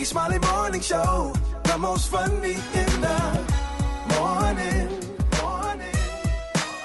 Rickey Smiley Morning Show, the most funny in the morning.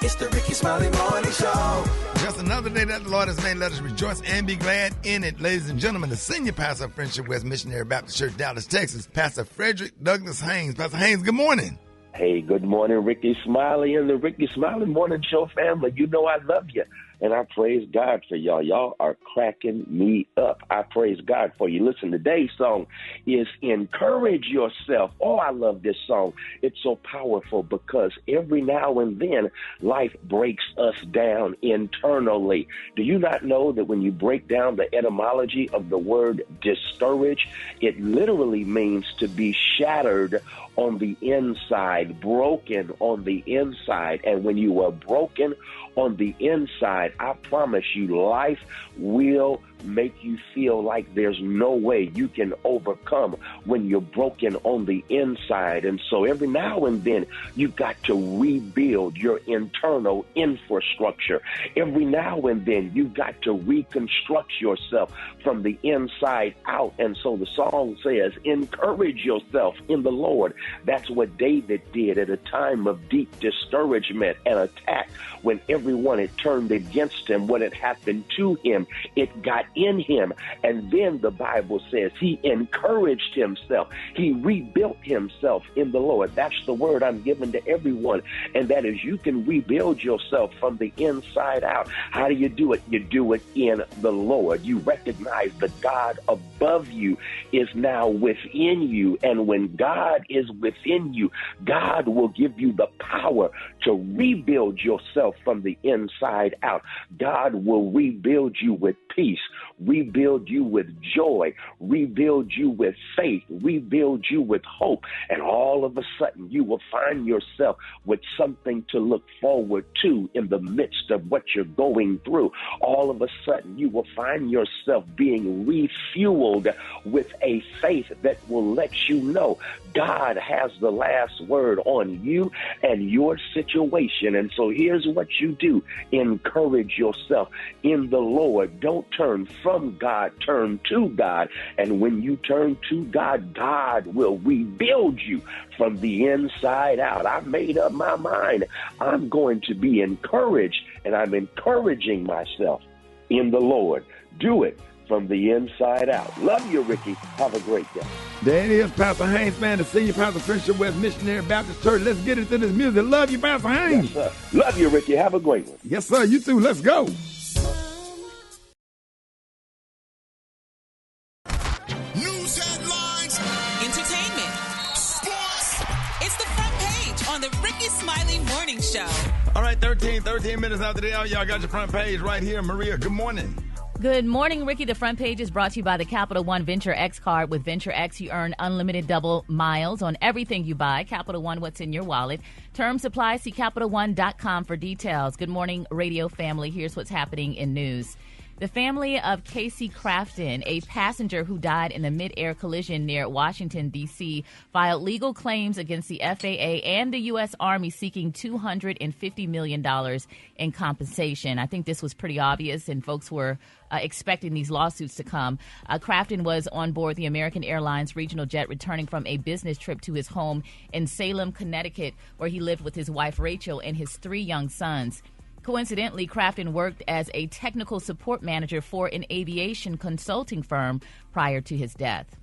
It's the Rickey Smiley Morning Show. Just another day that the Lord has made. Let us rejoice and be glad in it. Ladies and gentlemen, the senior pastor of Friendship West Missionary Baptist Church, Dallas, Texas, Pastor Frederick Douglas Haynes. Pastor Haynes, good morning. Hey, good morning, Rickey Smiley and the Rickey Smiley Morning Show family. You know I love you, and I praise God for y'all. Y'all are cracking me up. I praise God for you. Listen, today's song is Encourage Yourself. Oh, I love this song. It's so powerful because every now and then life breaks us down internally. Do you not know that when you break down the etymology of the word discourage, it literally means to be shattered on the inside, broken on the inside. And when you are broken on the inside, I promise you, life will make you feel like there's no way you can overcome when you're broken on the inside. And so every now and then you've got to rebuild your internal infrastructure. Every now and then you've got to reconstruct yourself from the inside out. And so the song says, encourage yourself in the Lord. That's what David did at a time of deep discouragement and attack when everyone had turned against him. What had happened to him, it got in him. And then the Bible says he encouraged himself. He rebuilt himself in the Lord. That's the word I'm giving to everyone. And that is, you can rebuild yourself from the inside out. How do you do it? You do it in the Lord. You recognize the God above you is now within you. And when God is within you, God will give you the power to rebuild yourself from the inside out. God will rebuild you with peace, rebuild you with joy, rebuild you with faith, rebuild you with hope. And all of a sudden you will find yourself with something to look forward to in the midst of what you're going through. All of a sudden you will find yourself being refueled with a faith that will let you know God has the last word on you and your situation. And so here's what you do. Encourage yourself in the Lord. Don't turn from God, turn to God. And when you turn to God, God will rebuild you from the inside out. I've made up my mind. I'm going to be encouraged, and I'm encouraging myself in the Lord. Do it from the inside out. Love you, Ricky. Have a great day. There it is, Pastor Haynes, man, the senior pastor of Friendship West Missionary Baptist Church. Let's get into this music. Love you, Pastor Haynes. Yes, sir. Love you, Ricky. Have a great one. Yes, sir. You too. Let's go. News headlines, entertainment, sports. It's the front page on the Rickey Smiley Morning Show. All right, 13 minutes after the hour. Y'all got your front page right here. Maria, good morning. Good morning, Ricky. The front page is brought to you by the Capital One Venture X card. With Venture X, you earn unlimited double miles on everything you buy. Capital One, what's in your wallet? Terms apply. See CapitalOne.com for details. Good morning, radio family. Here's what's happening in news. The family of Casey Crafton, a passenger who died in a mid-air collision near Washington, D.C., filed legal claims against the FAA and the U.S. Army seeking $250 million in compensation. I think this was pretty obvious, and folks were expecting these lawsuits to come. Crafton was on board the American Airlines regional jet returning from a business trip to his home in Salem, Connecticut, where he lived with his wife, Rachel, and his 3 young sons. Coincidentally, Crafton worked as a technical support manager for an aviation consulting firm prior to his death.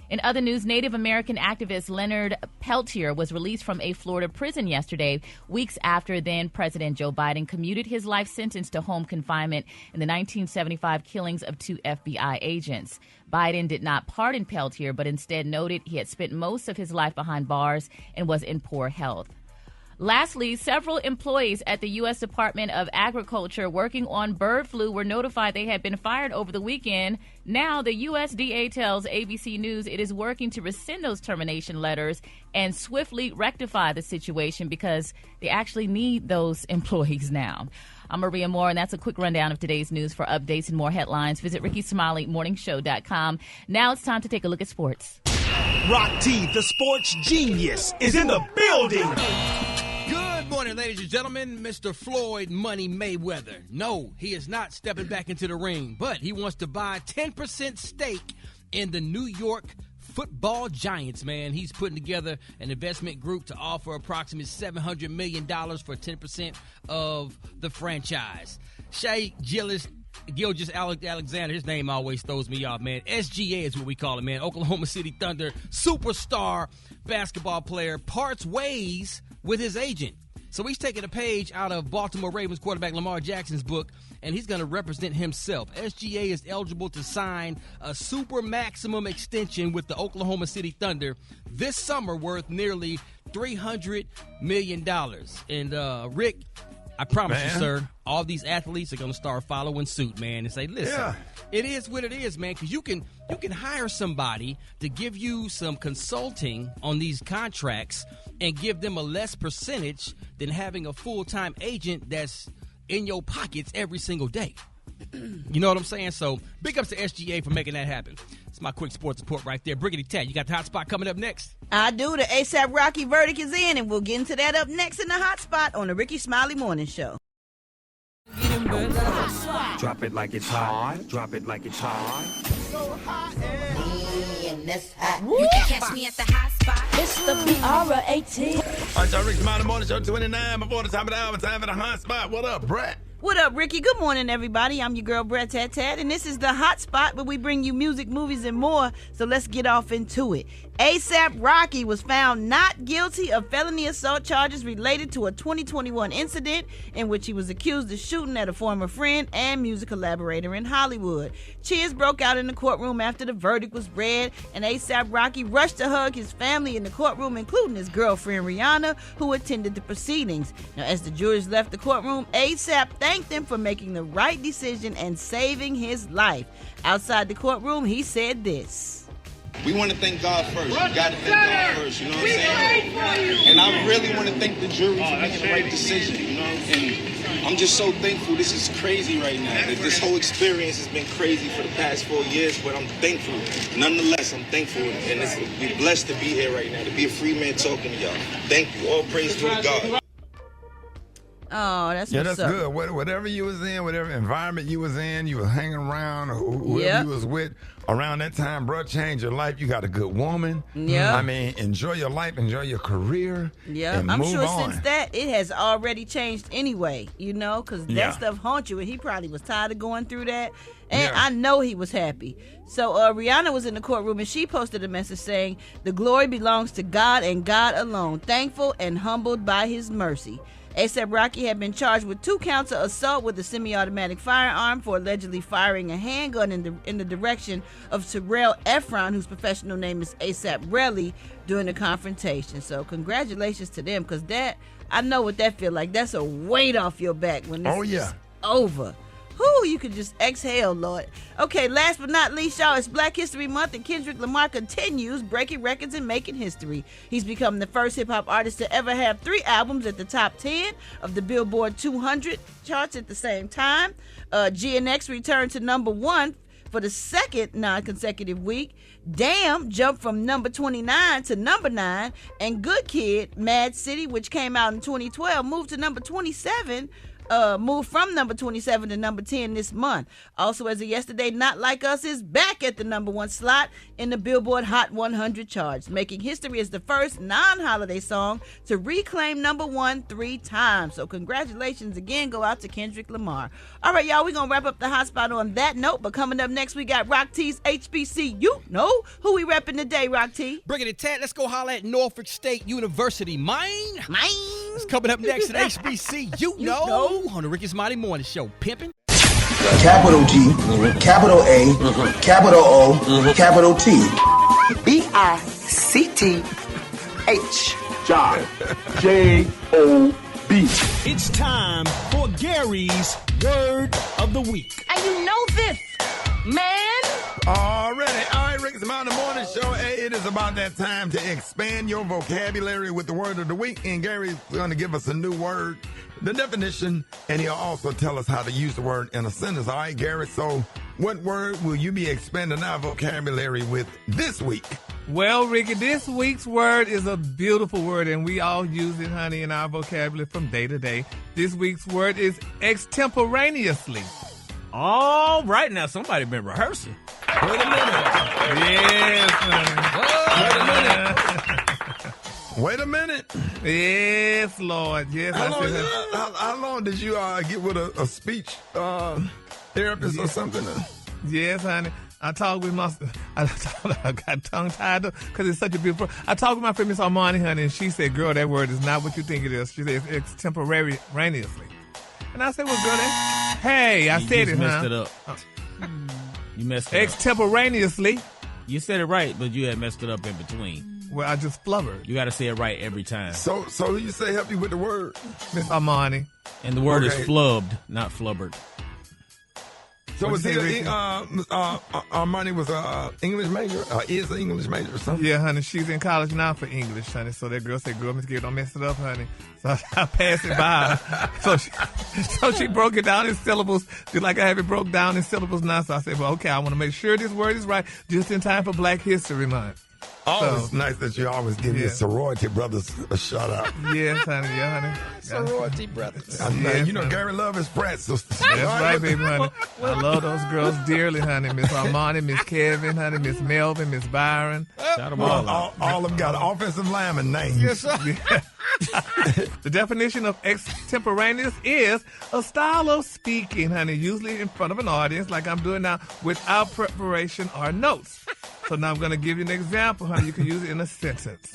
In other news, Native American activist Leonard Peltier was released from a Florida prison yesterday, weeks after then-President Joe Biden commuted his life sentence to home confinement in the 1975 killings of 2 FBI agents. Biden did not pardon Peltier, but instead noted he had spent most of his life behind bars and was in poor health. Lastly, several employees at the U.S. Department of Agriculture working on bird flu were notified they had been fired over the weekend. Now, the USDA tells ABC News it is working to rescind those termination letters and swiftly rectify the situation because they actually need those employees now. I'm Maria Moore, and that's a quick rundown of today's news. For updates and more headlines, visit RickeySmileyMorningShow.com. Now it's time to take a look at sports. Rock T, the sports genius, is in the building. Good morning, ladies and gentlemen. Mr. Floyd Money Mayweather. No, he is not stepping back into the ring, but he wants to buy 10% stake in the New York Football Giants, man. He's putting together an investment group to offer approximately $700 million for 10% of the franchise. Shai Gilgeous-Alexander, his name always throws me off, man. SGA is what we call it, man. Oklahoma City Thunder superstar basketball player parts ways with his agent. So he's taking a page out of Baltimore Ravens quarterback Lamar Jackson's book, and he's going to represent himself. SGA is eligible to sign a super maximum extension with the Oklahoma City Thunder this summer worth nearly $300 million. And, Rick, I promise you, sir, all these athletes are going to start following suit, man, and say, listen, it is what it is, man, because you can hire somebody to give you some consulting on these contracts and give them a less percentage than having a full-time agent that's in your pockets every single day. You know what I'm saying? So big ups to SGA for making that happen. It's my quick sports report right there. Briggity Tat, you got the hot spot coming up next. I do. The ASAP Rocky verdict is in, and we'll get into that up next in the hot spot on the Rickey Smiley Morning Show. Drop it like it's hot. Drop it like it's hot. So hot and that's hot. You can catch me at the hot spot. It's the BR18. All right, y'all, Rickey Smiley Morning Show 29 before the top of the hour. Time for the hot spot. What up, Brat? What up, Ricky? Good morning, everybody. I'm your girl, Brat Tat Tat, and this is the hot spot where we bring you music, movies, and more. So let's get off into it. ASAP Rocky was found not guilty of felony assault charges related to a 2021 incident in which he was accused of shooting at a former friend and music collaborator in Hollywood. Cheers broke out in the courtroom after the verdict was read, and ASAP Rocky rushed to hug his family in the courtroom, including his girlfriend Rihanna, who attended the proceedings. Now, as the jurors left the courtroom, ASAP thanked them for making the right decision and saving his life. Outside the courtroom, he said this. We want to thank God first. We got to thank God first, you know what I'm saying? And I really want to thank the jury for making the right decision, you know? And I'm just so thankful. This is crazy right now. This whole experience has been crazy for the past 4 years, but I'm thankful. Nonetheless, I'm thankful. And we're blessed to be here right now, to be a free man talking to y'all. Thank you. All praise to God. Oh, that's that's good. Whatever you was in, whatever environment you was in, you was hanging around, whoever you was with around that time, bro, change your life. You got a good woman. Yeah. I mean, enjoy your life, enjoy your career. Yeah, and I'm move sure on. since that, it has already changed anyway, you know, because that stuff haunts you, and he probably was tired of going through that. And I know he was happy. So Rihanna was in the courtroom, and she posted a message saying, "The glory belongs to God and God alone, thankful and humbled by his mercy." ASAP Rocky had been charged with 2 counts of assault with a semi-automatic firearm for allegedly firing a handgun in the direction of Terrell Efron, whose professional name is ASAP Relly, during the confrontation. So congratulations to them, because that, I know what that feel like. That's a weight off your back when this is over. Whew, you can just exhale, Lord. Okay, last but not least, y'all, it's Black History Month, and Kendrick Lamar continues breaking records and making history. He's become the first hip-hop artist to ever have 3 albums at the top 10 of the Billboard 200 charts at the same time. GNX returned to number 1 for the second non-consecutive week. Damn jumped from number 29 to number 9. And Good Kid, Mad City, which came out in 2012, moved to number 27. Moved from number 27 to number 10 this month. Also, as of yesterday, Not Like Us is back at the number 1 slot in the Billboard Hot 100 charts, making history as the first non-holiday song to reclaim number 1 3 times. So congratulations again go out to Kendrick Lamar. All right, y'all, we're going to wrap up the hot spot on that note, but coming up next, we got Rock T's HBC. You know who we repping today, Rock T? Briggity Tat, let's go holler at Norfolk State University. Mine. It's coming up next at HBC. You know. On the Rickey Smiley Morning Show. Pimpin'. Capital G, capital A, capital O, capital T. BICTH. Job. J-O-B. It's time for Gary's Word of the Week. And you know this, man. Already. All right, Rickey Smiley Morning Show. Hey, it is about that time to expand your vocabulary with the word of the week. And Gary's going to give us a new word, the definition, and he'll also tell us how to use the word in a sentence. All right, Gary, so what word will you be expanding our vocabulary with this week? Well, Ricky, this week's word is a beautiful word, and we all use it, honey, in our vocabulary from day to day. This week's word is extemporaneously. All right, now somebody been rehearsing. Yes, honey. Wait a minute. Yes, Lord. Yes, How long did you get with a speech therapist or something? Yes, honey. I talked with I got tongue-tied because it's such a beautiful. I talked with my friend Miss Armani, honey, and she said, girl, that word is not what you think it is. She said, it's extemporaneously. And I said, well, girl, I said it, messed it up. You messed it up. Extemporaneously. You said it right, but you had messed it up in between. Well, I just flubbered. You got to say it right every time. So you say help you with the word? Miss Armani. And the word is flubbed, not flubbered. So was he Armani was English major? Is an English major or something? Yeah, honey. She's in college now for English, honey. So that girl said, girl, Miss Gabe, don't mess it up, honey. So I passed it by her. So she broke it down in syllables, just like I have it broke down in syllables now. So I said, well, okay, I want to make sure this word is right just in time for Black History Month. It's nice that you always give your sorority brothers a shout out. Yes, honey. Yeah, honey. Sorority brothers. Gary love his Brat sisters. That's right, baby, honey. I love those girls dearly, honey. Miss Armani, Miss Kevin, honey, Miss Melvin, Miss Byron. Shout them all out. All of them got offensive lineman names. Yes, sir. The definition of extemporaneous is a style of speaking, honey, usually in front of an audience like I'm doing now without preparation or notes. So now I'm going to give you an example how you can use it in a sentence.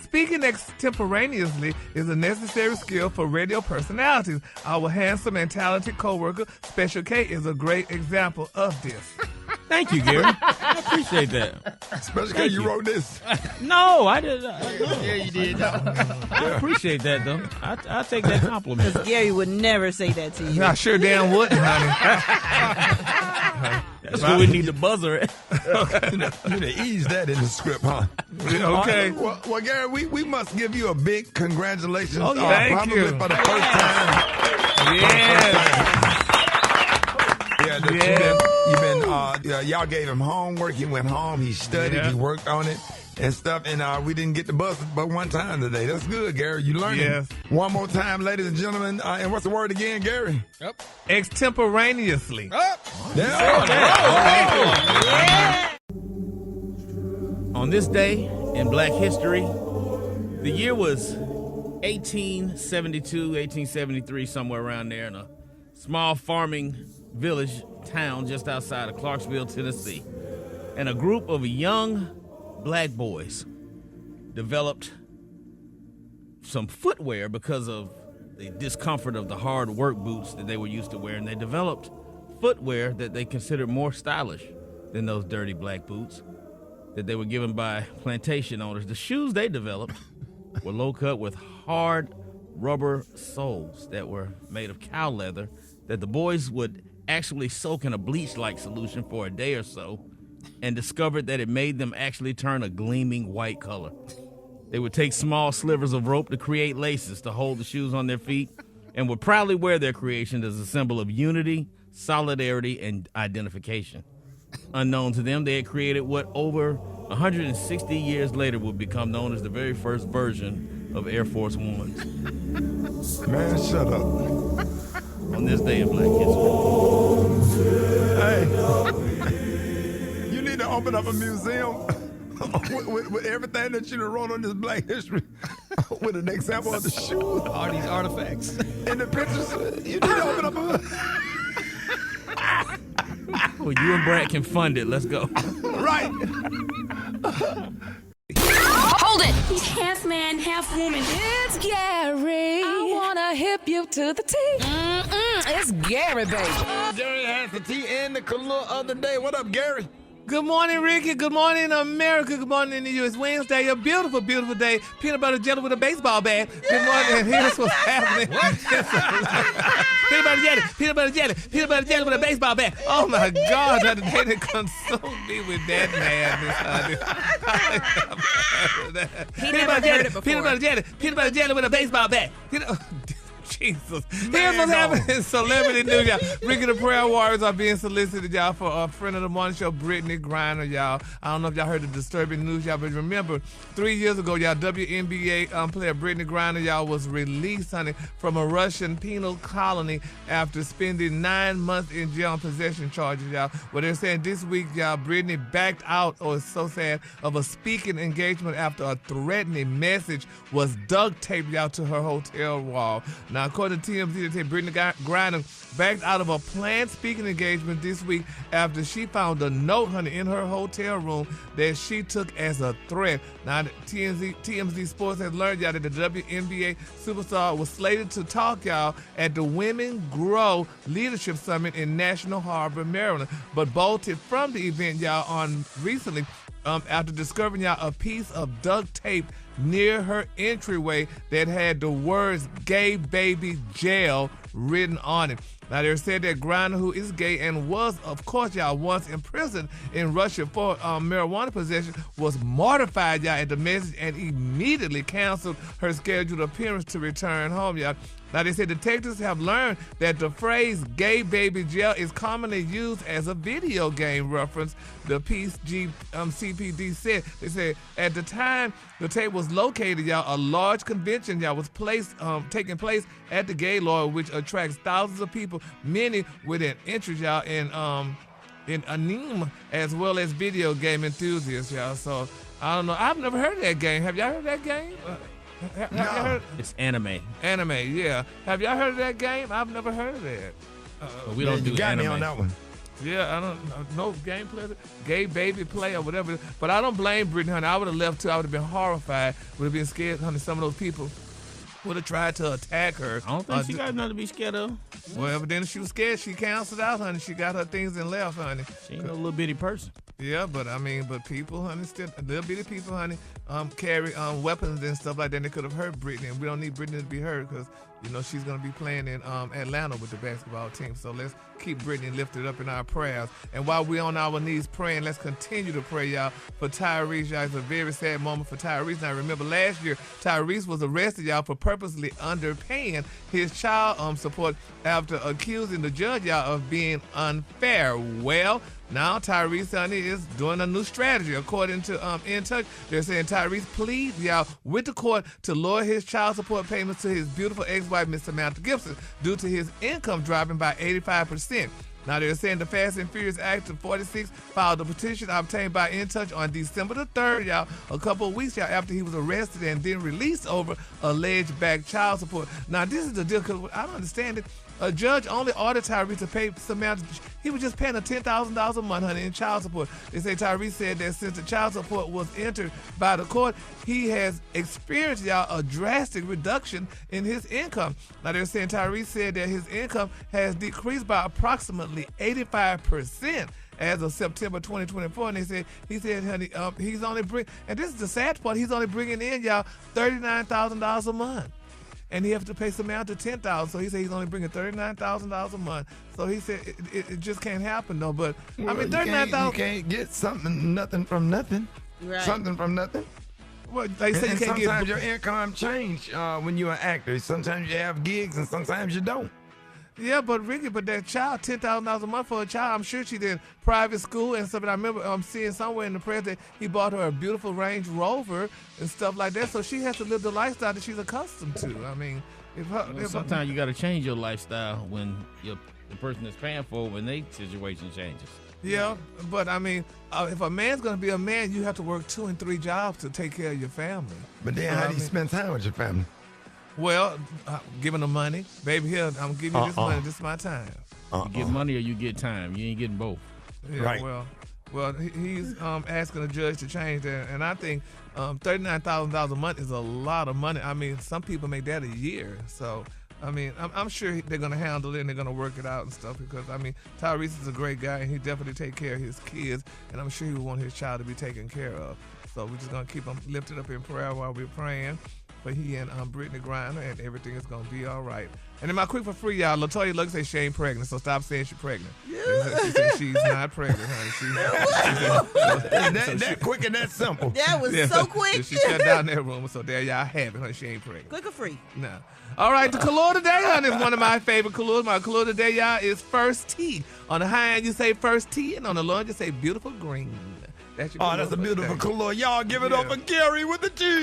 Speaking extemporaneously is a necessary skill for radio personalities. Our handsome and talented co-worker, Special K, is a great example of this. Thank you, Gary. I appreciate that. Special K, you wrote this. No, I didn't. Yeah, you did. I appreciate that, though. I take that compliment. Because Gary would never say that to you. I sure damn wouldn't, honey. That's why we need the buzzer. You need to ease that in the script, huh? Okay. Well, Gary, we must give you a big congratulations. Oh, thank you. For the first time. Y'all gave him homework. He went home. He studied. He worked on it and stuff. And we didn't get the buzz but one time today. That's good, Gary. You learned it. One more time, ladies and gentlemen. And what's the word again, Gary? Yep. Extemporaneously. On this day in Black history, the year was 1872, 1873, somewhere around there, in a small farming village town just outside of Clarksville, Tennessee. And a group of young black boys developed some footwear because of the discomfort of the hard work boots that they were used to wearing. They developed footwear that they considered more stylish than those dirty black boots that they were given by plantation owners. The shoes they developed were low cut with hard rubber soles that were made of cow leather that the boys would actually soak in a bleach-like solution for a day or so, and discovered that it made them actually turn a gleaming white color. They would take small slivers of rope to create laces to hold the shoes on their feet, and would proudly wear their creation as a symbol of unity, solidarity, and identification. Unknown to them, they had created what over 160 years later would become known as the very first version of Air Force Ones. Man, shut up. On this day in Black history. Hey, you need to open up a museum with everything that you wrote on this Black history with an example of the shoes. All these artifacts. And the pictures. You need to open up a... Well, you and Brat can fund it. Let's go. Right. Hold it! He's half man, half woman. It's Gary. I wanna hip you to the T. It's Gary, baby. Gary has the tea and the color of the day. What up, Gary? Good morning, Ricky. Good morning, America. Good morning to you. It's Wednesday, a beautiful, beautiful day. Peanut butter jelly with a baseball bat. Good morning, and here's what's happening. Peanut butter jelly, peanut butter jelly, peanut butter jelly with a baseball bat. Oh, my God. They didn't consume me with that madness. Peanut butter jelly with a baseball bat. Jesus. Here's what's happening in celebrity news, y'all. Rickey the Prayer Warriors are being solicited, y'all, for a friend of the morning show, Brittany Griner, y'all. I don't know if y'all heard the disturbing news, y'all, but remember, 3 years ago, y'all, WNBA player Brittany Griner, y'all, was released, honey, from a Russian penal colony after spending 9 months in jail on possession charges, y'all. Well, they're saying this week, y'all, Brittany backed out, or it's so sad, of a speaking engagement after a threatening message was duct taped, y'all, to her hotel wall. Now, according to TMZ, they say Brittany Griner backed out of a planned speaking engagement this week after she found a note, honey, in her hotel room that she took as a threat. Now, TMZ Sports has learned, y'all, that the WNBA superstar was slated to talk, y'all, at the Women Grow Leadership Summit in National Harbor, Maryland, but bolted from the event, y'all, on recently after discovering, y'all, a piece of duct tape near her entryway that had the words "gay baby jail" written on it. Now, they said that Griner, who is gay and was, of course, y'all, once imprisoned in Russia for marijuana possession, was mortified, y'all, at the message and immediately canceled her scheduled appearance to return home, y'all. Now, they said detectives have learned that the phrase "gay baby jail" is commonly used as a video game reference. The piece CPD said. They said at the time the tape was located, y'all, a large convention, y'all, was taking place at the Gaylord, which attracts thousands of people, many with an interest, y'all, in anime as well as video game enthusiasts, y'all. So I don't know. I've never heard of that game. Have y'all heard of that game? Have y'all heard? It's anime. Anime, yeah. Have y'all heard of that game? I've never heard of that. But we don't do got anime. me on that one. Yeah, I don't know gameplay, gay baby play or whatever. But I don't blame Brittany, honey. I would have left too. I would have been horrified. Would have been scared, honey. Some of those people would have tried to attack her. I don't think she got nothing to be scared of. Well, but then if she was scared, she canceled out, honey. She got her things and left, honey. She ain't no little bitty person. Yeah, but I mean, but people, honey, still little bitty people, honey, carry weapons and stuff like that. And they could have hurt Brittany, and we don't need Brittany to be hurt because, you know, she's going to be playing in Atlanta with the basketball team. So let's keep Brittany lifted up in our prayers. And while we're on our knees praying, let's continue to pray, y'all, for Tyrese, y'all. It's a very sad moment for Tyrese. Now, remember last year, Tyrese was arrested, y'all, for purposely underpaying his child support after accusing the judge, y'all, of being unfair. Well, now Tyrese, honey, is doing a new strategy. According to In Touch, they're saying Tyrese pleads, y'all, with the court to lower his child support payments to his beautiful ex-wife, Miss Samantha Gibson, due to his income dropping by 85%. Now, they're saying the Fast and Furious Act of 46 filed a petition obtained by In Touch on December the 3rd, y'all, a couple of weeks, y'all, after he was arrested and then released over alleged back child support. Now, this is the deal, because I don't understand it. A judge only ordered Tyrese to pay Samantha. He was just paying her $10,000 a month, honey, in child support. They say Tyrese said that since the child support was entered by the court, he has experienced, y'all, a drastic reduction in his income. Now, they're saying Tyrese said that his income has decreased by approximately 85% as of September 2024, and he said, honey, he's only and this is the sad part, he's only bringing in, y'all, $39,000 a month. And he has to pay Samantha $10,000, so he said he's only bringing $39,000 a month. So he said it just can't happen, though. But well, I mean, $39,000. You can't get nothing from nothing. Right. Something from nothing. Well, they say you can't sometimes your income change when you're an actor. Sometimes you have gigs, and sometimes you don't. Yeah, but Rickey, that child, $10,000 a month for a child, I'm sure she did private school and stuff. And I remember seeing somewhere in the press that he bought her a beautiful Range Rover and stuff like that. So she has to live the lifestyle that she's accustomed to. I mean, sometimes you got to change your lifestyle when the person that's paying for it, when their situation changes. Yeah, but I mean, if a man's going to be a man, you have to work 2 and 3 jobs to take care of your family. But then how do you spend time with your family? Well, giving them money. Baby, here, I'm giving you this money. This is my time. You get money or you get time. You ain't getting both. Yeah, right. Well, he's asking the judge to change that. And I think $39,000 a month is a lot of money. I mean, some people make that a year. So, I mean, I'm sure they're going to handle it and they're going to work it out and stuff because, I mean, Tyrese is a great guy and he definitely take care of his kids. And I'm sure he would want his child to be taken care of. So we're just going to keep him lifted up in prayer while we're praying for he and Brittany Griner, and everything is going to be all right. And then my quick for free, y'all, LaToya looks say she ain't pregnant, so stop saying she's pregnant. She said she's not pregnant, honey. That quick and that simple. That was so quick. She shut down that rumor, so there y'all have it, honey. She ain't pregnant. Quick or free? No. All right, the color today, honey, is one of my favorite colors. My color today, y'all, is First Tea. On the high end, you say First Tea, and on the low end, you say Beautiful Green. That's a beautiful color. Y'all give it up for Gary with the G.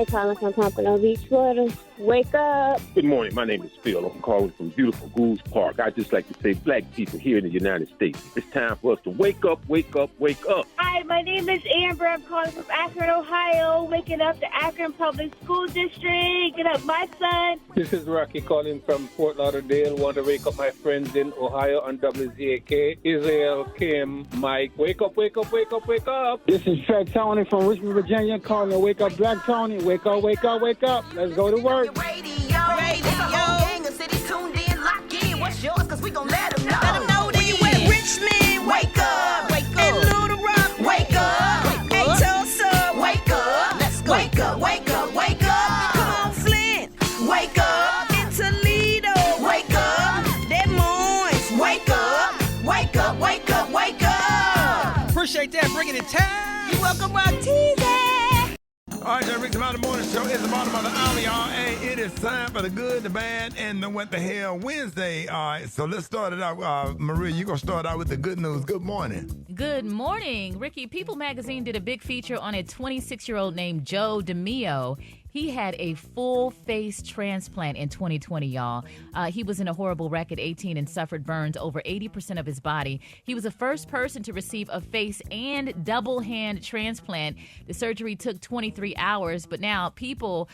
Calling from Pompano Beach, Florida. Wake up. Good morning. My name is Phil. I'm calling from beautiful Goose Park. I just like to say, black people here in the United States, it's time for us to wake up, wake up, wake up. Hi, my name is Amber. I'm calling from Akron, Ohio. Waking up the Akron Public School District. Get up, my son. This is Rocky calling from Fort Lauderdale. Want to wake up my friends in Ohio on WZAK. Israel, Kim, Mike. Wake up, wake up, wake up, wake up. This is Fred Tony from Richmond, Virginia. Calling to wake up Black Tony. Wake up, wake up, wake up. Let's go to work. Gang of cities tuned in, lock in. What's yours? Cause we gon' let them know. Let them know when you in Richmond. Wake up. Wake up. In Little Rock. Wake up. Hey, Tulsa. Wake up. Let's go. Wake up. Wake up. Wake up. Come on, Flint. Wake up. In Toledo. Wake up. Des Moines. Wake up. Wake up. Wake up. Wake up. Appreciate that. Bringing it time. You welcome, Rock Teasy. All right, Rickey Smiley Morning Show is the bottom of the hour, y'all. Hey, it is time for the good, the bad, and the what the hell Wednesday. All right, so let's start it out. Maria, you're going to start out with the good news. Good morning. Good morning. Ricky, People Magazine did a big feature on a 26-year-old named Joe DeMio. He had a full face transplant in 2020, y'all. He was in a horrible wreck at 18 and suffered burns over 80% of his body. He was the first person to receive a face and double hand transplant. The surgery took 23 hours, but now People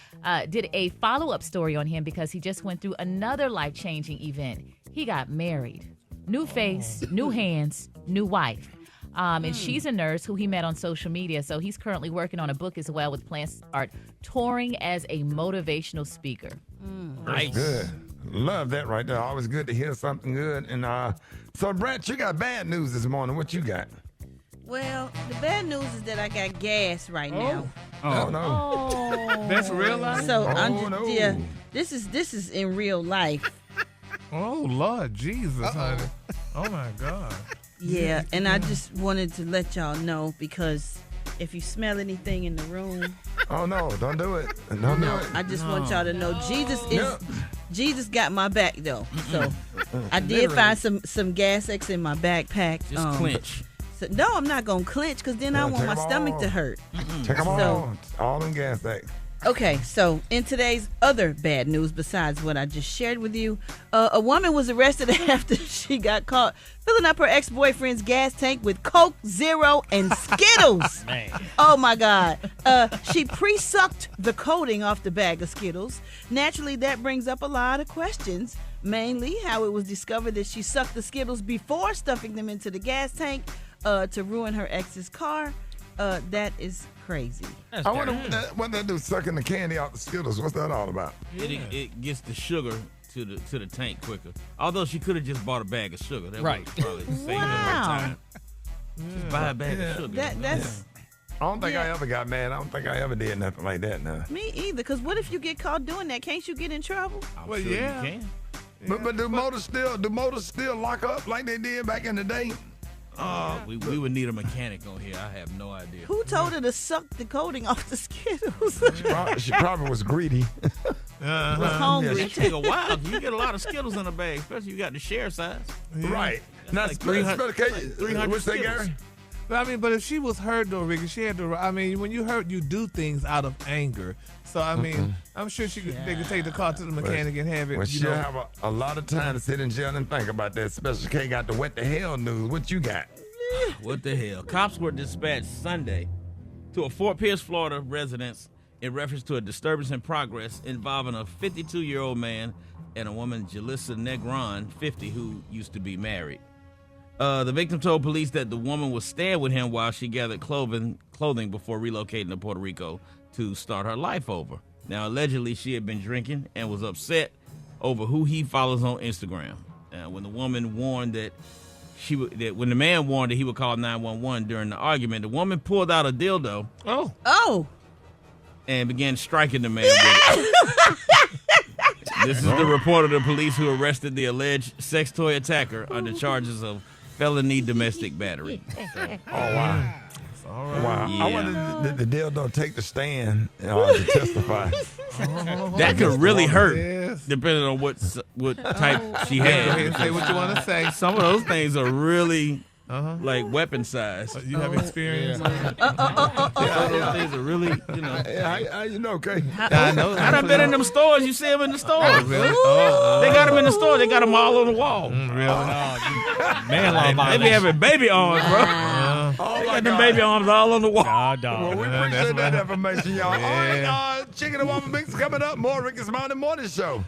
did a follow-up story on him because he just went through another life-changing event. He got married. New face, new hands, new wife. And she's a nurse who he met on social media. So he's currently working on a book as well with plans to start touring as a motivational speaker. Nice. Good. Love that right there. Always good to hear something good. And so, Brent, you got bad news this morning. What you got? Well, the bad news is that I got gas right now. Oh, no. Oh. That's real life? So, yeah, this is in real life. Oh, Lord Jesus, honey. Oh, my God. Yeah, and I just wanted to let y'all know because if you smell anything in the room. Oh, no, don't do it. Don't do it. I just want y'all to know Jesus got my back, though. So I did find some Gas X in my backpack. Just clench. So, no, I'm not going to clench because then I want my stomach to hurt. Take them all in Gas X. Okay, so in today's other bad news, besides what I just shared with you, a woman was arrested after she got caught filling up her ex-boyfriend's gas tank with Coke Zero and Skittles. Man. Oh, my God. She pre-sucked the coating off the bag of Skittles. Naturally, that brings up a lot of questions, mainly how it was discovered that she sucked the Skittles before stuffing them into the gas tank to ruin her ex's car. That is crazy. I wonder what that do, sucking the candy out the Skittles. What's that all about? It gets the sugar to the tank quicker. Although she could have just bought a bag of sugar. That right. Probably saved her time. Just buy a bag of sugar. That's. I don't think I ever got mad. I don't think I ever did nothing like that. Now. Me either. Because what if you get caught doing that? Can't you get in trouble? Well, sure you can. But do motors still lock up like they did back in the day? We would need a mechanic on here. I have no idea. Who told her to suck the coating off the Skittles? She probably was greedy. Was hungry. Yeah, it take a while. You get a lot of Skittles in a bag, especially you got the share size. Yeah. Right. That's like 300 What's that, Skittles. Gary? But I mean, but if she was hurt though, Ricky, she had to. I mean, when you hurt, you do things out of anger. So I mean, I'm sure they could take the car to the mechanic and have it. Well, she'll have a lot of time to sit in jail and think about that. Special K got the what the hell news. What you got? What the hell? Cops were dispatched Sunday to a Fort Pierce, Florida residence in reference to a disturbance in progress involving a 52-year-old man and a woman, Jalissa Negron, 50, who used to be married. The victim told police that the woman was staying with him while she gathered clothing before relocating to Puerto Rico to start her life over. Now, allegedly, she had been drinking and was upset over who he follows on Instagram. When the woman warned that when the man warned that he would call 911 during the argument, the woman pulled out a dildo. Oh. And began striking the man with it. This is the report of the police who arrested the alleged sex toy attacker under charges of felony domestic battery. Oh, wow. All right. Wow. Yeah. I wonder did the dildo take the stand to testify? That could really hurt, Yes. depending on what type she had. Go ahead and say what you want to say. Some of those things are really like weapon size. You have experience. Some of those things are really, How you know, Kay? I know. I done been in them stores. You see them in the stores. Really? They got them in the store. They got them all on the wall. Really? They be having baby arms, bro. They got them baby arms all on the wall. Well, we appreciate that information, y'all. Yeah. All right, Chicken and Waffle Mix coming up. More Rickey Smiley Morning Show.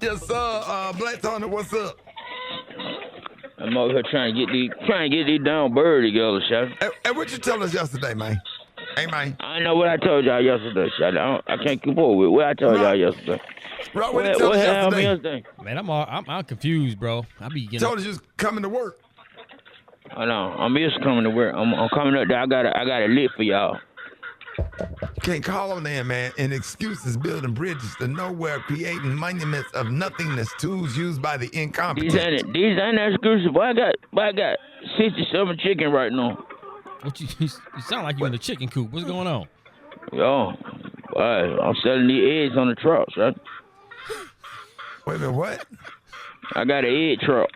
Yes, sir. Black Tony, what's up? I'm over here trying to get these down bird together, Shotty. Hey, what you tell us yesterday, man? Hey, man. I know what I told y'all yesterday, Shotty. I can't keep up with what I told y'all yesterday. Right, what you tell us yesterday? Yesterday? Man, I'm confused, bro. I be getting. Told us you was coming to work. I know. I'm just coming to work. I'm coming up there. I got a lit for y'all. Can't call them there, man. And excuses building bridges to nowhere, creating monuments of nothingness, tools used by the incompetent. These ain't excuses. Boy, I got 67 chicken right now. What you sound like you in the chicken coop. What's going on? Yo, boy, I'm selling these eggs on the trucks, right? Wait a minute, what? I got an egg truck.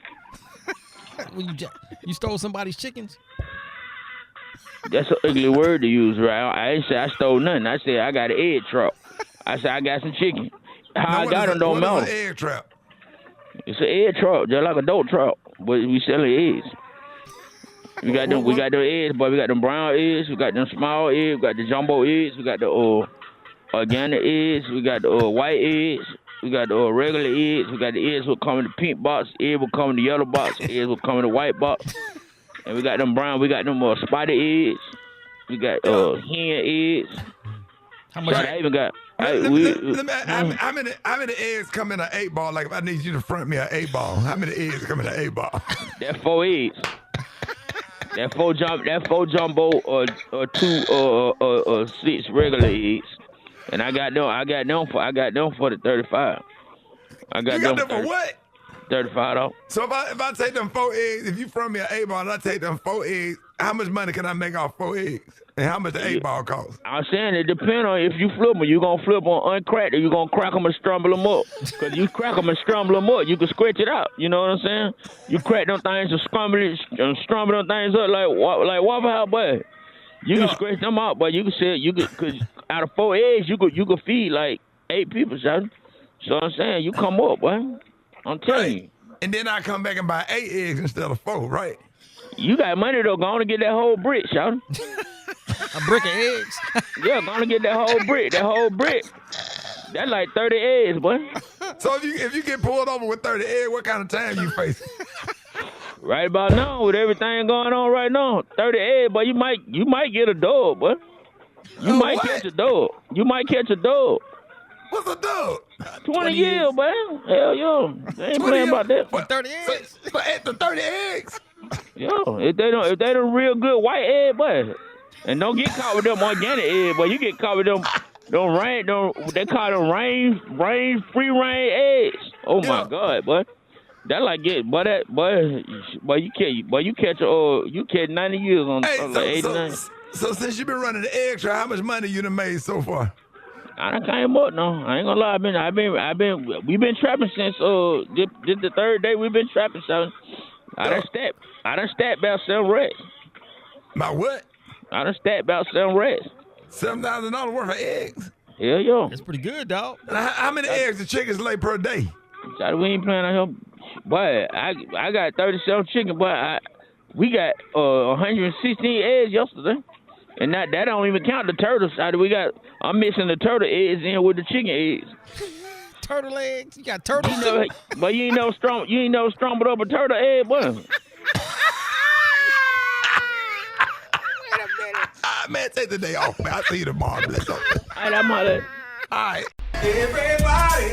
You stole somebody's chickens? That's an ugly word to use, right? I ain't say I stole nothing. I said I got an egg trap. I said I got some chicken. How I got them don't matter. What is an egg trap? It's an egg trap, just like a dope trap, but we selling eggs. We got them eggs, but we got them brown eggs, we got them small eggs, we got the jumbo eggs, we got the organic eggs, we got the white eggs, we got the regular eggs, we got the eggs will come in the pink box, eggs will come in the yellow box, eggs will come in the white box. And we got them brown. We got them spotted eggs. We got hen eggs. How much? I even got. How many eggs come in an 8-ball? Like if I need you to front me an 8-ball, how many eggs come in an 8-ball? That's 4 eggs. That four jumbo or 2 or 6 regular eggs. And I got them for the 35. You got them for what? $35. So if I take them 4 eggs, if you front me an 8-ball and I take them 4 eggs, how much money can I make off 4 eggs? And how much the 8-ball cost? I'm saying it depends on if you flip them. You gonna flip them uncracked or you gonna crack them and scramble them up. Because you crack them and scramble them up, you can scratch it out. You know what I'm saying? You crack them things and scramble them things up like Waffle House, boy. You can scratch them out, but you can say because out of 4 eggs, you could feed like 8 people, son. So I'm saying you come up, boy. I'm telling you. And then I come back and buy 8 eggs instead of 4, right? You got money though. Go on and get that whole brick, Sean. A brick of eggs? Yeah, go on and get that whole brick. That whole brick. That's like 30 eggs, boy. So if you get pulled over with 30 eggs, what kind of time you facing? Right about now, with everything going on right now, 30 eggs, but you might get a dog, boy. You might catch a dog. You might catch a dog. What's a dog? 20 years, boy. Hell, yo. They ain't playing about that. For 30 eggs? But at the 30 eggs? Yo, if they don't real good white egg, boy. And don't get caught with them organic eggs, boy. You get caught with them they call them free range eggs. Oh my God, boy. That like it, boy. You catch 90 years on like 89. So since you've been running the egg trap, how much money you done made so far? I done came up, no. I ain't gonna lie. We've been trapping since this the 3rd day we've been trapping. So I done stacked about 7 racks. My what? I done stacked about 7 racks. $7,000 worth of eggs? Hell, yo. That's pretty good, dog. How many eggs the chickens lay per day? We ain't playing out here. Boy, I got 37 chicken, but we got 116 eggs yesterday. And that don't even count the turtle side. I'm mixing the turtle eggs in with the chicken eggs. Turtle eggs? You got turtle but you ain't never strumbled up a turtle egg, boy. Wait a minute. Man, take the day off, man. I'll see you tomorrow. Bless up. All right, I'm out of it. All right. Everybody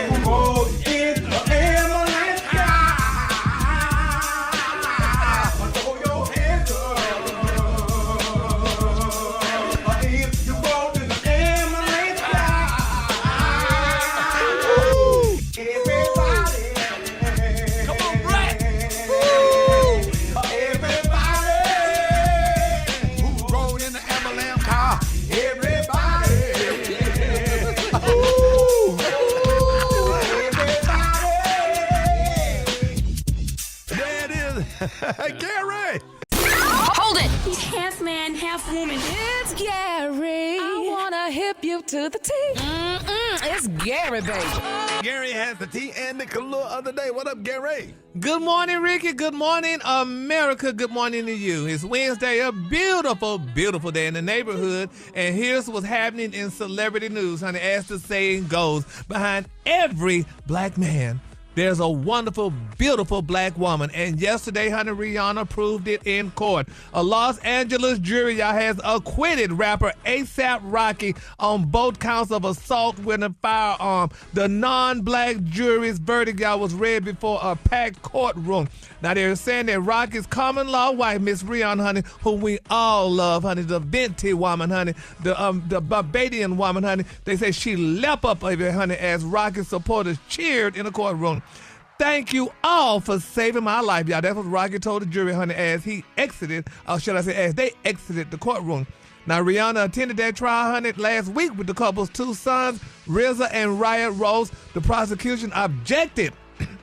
who goes in the ambulance car, throw your hands up. If you go in the ambulance car, everybody, come on, Brat. Everybody who rode in the ambulance car. Gary! Hold it! Half man, half woman. It's Gary. I wanna hip you to the T. It's Gary, baby. Gary has the tea and the Collier of the day. What up, Gary? Good morning, Ricky. Good morning, America. Good morning to you. It's Wednesday, a beautiful, beautiful day in the neighborhood. And here's what's happening in celebrity news, honey. As the saying goes, behind every black man, there's a wonderful, beautiful black woman. And yesterday, honey, Rihanna proved it in court. A Los Angeles jury, y'all, has acquitted rapper A$AP Rocky on both counts of assault with a firearm. The non-black jury's verdict, y'all, was read before a packed courtroom. Now, they're saying that Rocky's common-law wife, Miss Rihanna, honey, whom we all love, honey, the Venti woman, honey, the Barbadian woman, honey, they say she leapt up over it, honey, as Rocky's supporters cheered in the courtroom. Thank you all for saving my life, y'all. That's what Rocky told the jury, honey, as he exited, or should I say, as they exited the courtroom. Now, Rihanna attended that trial, honey, last week with the couple's two sons, RZA and Riot Rose. The prosecution objected.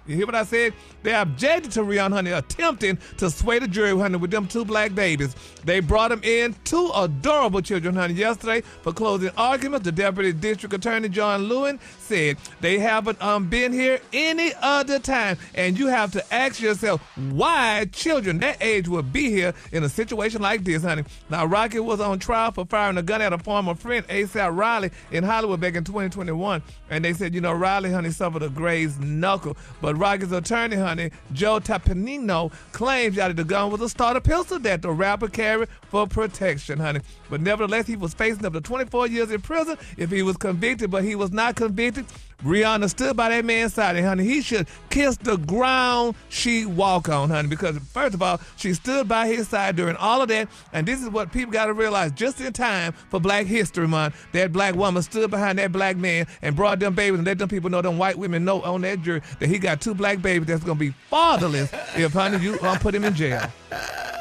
You hear what I said? They objected to Rihanna, honey, attempting to sway the jury, honey, with them two black babies. They brought them in, two adorable children, honey, yesterday for closing arguments. The Deputy District Attorney, John Lewin, said they haven't been here any other time. And you have to ask yourself why children that age would be here in a situation like this, honey. Now, Rocky was on trial for firing a gun at a former friend, A$AP Riley, in Hollywood back in 2021. And they said, Riley, honey, suffered a grazed knuckle. But Rocky's attorney, honey, Joe Tapanino, claims that the gun was a starter pistol that the rapper carried for protection, honey. But nevertheless, he was facing up to 24 years in prison if he was convicted, but he was not convicted. Rihanna stood by that man's side, and, honey, he should kiss the ground she walk on, honey, because, first of all, she stood by his side during all of that, and this is what people got to realize, just in time for Black History Month, that black woman stood behind that black man and brought them babies and let them people know, them white women know on that jury that he got two black babies that's going to be fatherless if, honey, you put him in jail.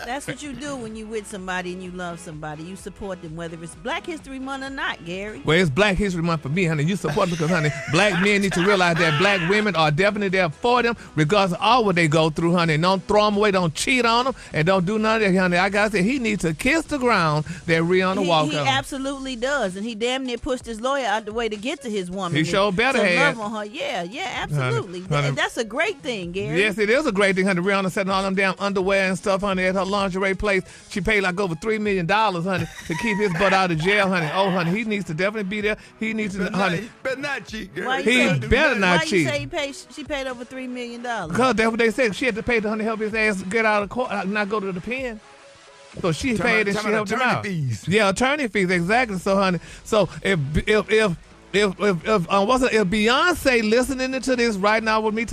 That's what you do when you with somebody and you love somebody. You support them, whether it's Black History Month or not, Gary. Well, it's Black History Month for me, honey. You support them because, honey, black men need to realize that black women are definitely there for them, regardless of all what they go through, honey. Don't throw them away, don't cheat on them, and don't do none of that, honey. I gotta say, he needs to kiss the ground that Rihanna walked on. He absolutely does, and he damn near pushed his lawyer out the way to get to his woman. He sure better have. Love on her. Yeah, absolutely. Honey. That's a great thing, Gary. Yes, it is a great thing, honey. Rihanna setting all them damn underwear and stuff, honey, at her lingerie place. She paid like over $3 million, honey, to keep his butt out of jail, honey. Oh, honey, he needs to definitely be there. He needs to, honey. He better not cheat, girl. He better not cheat. Why you say she paid over $3 million? Because that's what they said. She had to pay to, honey, help his ass get out of court, not go to the pen. So she paid and she helped him out. Fees. Yeah, attorney fees, exactly. So, honey, so if Beyonce listening to this right now with me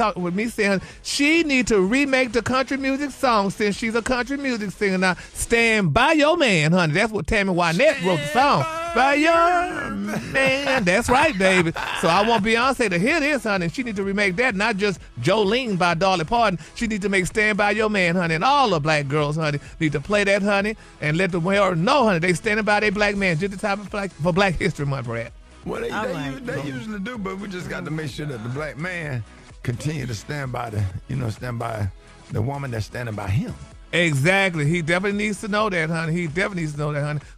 saying she need to remake the country music song since she's a country music singer now, Stand By Your Man, honey. That's what Tammy Wynette wrote the song. By your man. That's right, baby. So I want Beyonce to hear this, honey. She need to remake that, not just Jolene by Dolly Parton. She need to make Stand By Your Man, honey. And all the black girls, honey, need to play that, honey, and let the world know, honey, they standing by their black man just in time for Black History Month, Brat. Well, they usually do, but we just got to make sure that the black man continue to stand by the woman that's standing by him. Exactly. He definitely needs to know that, honey. Because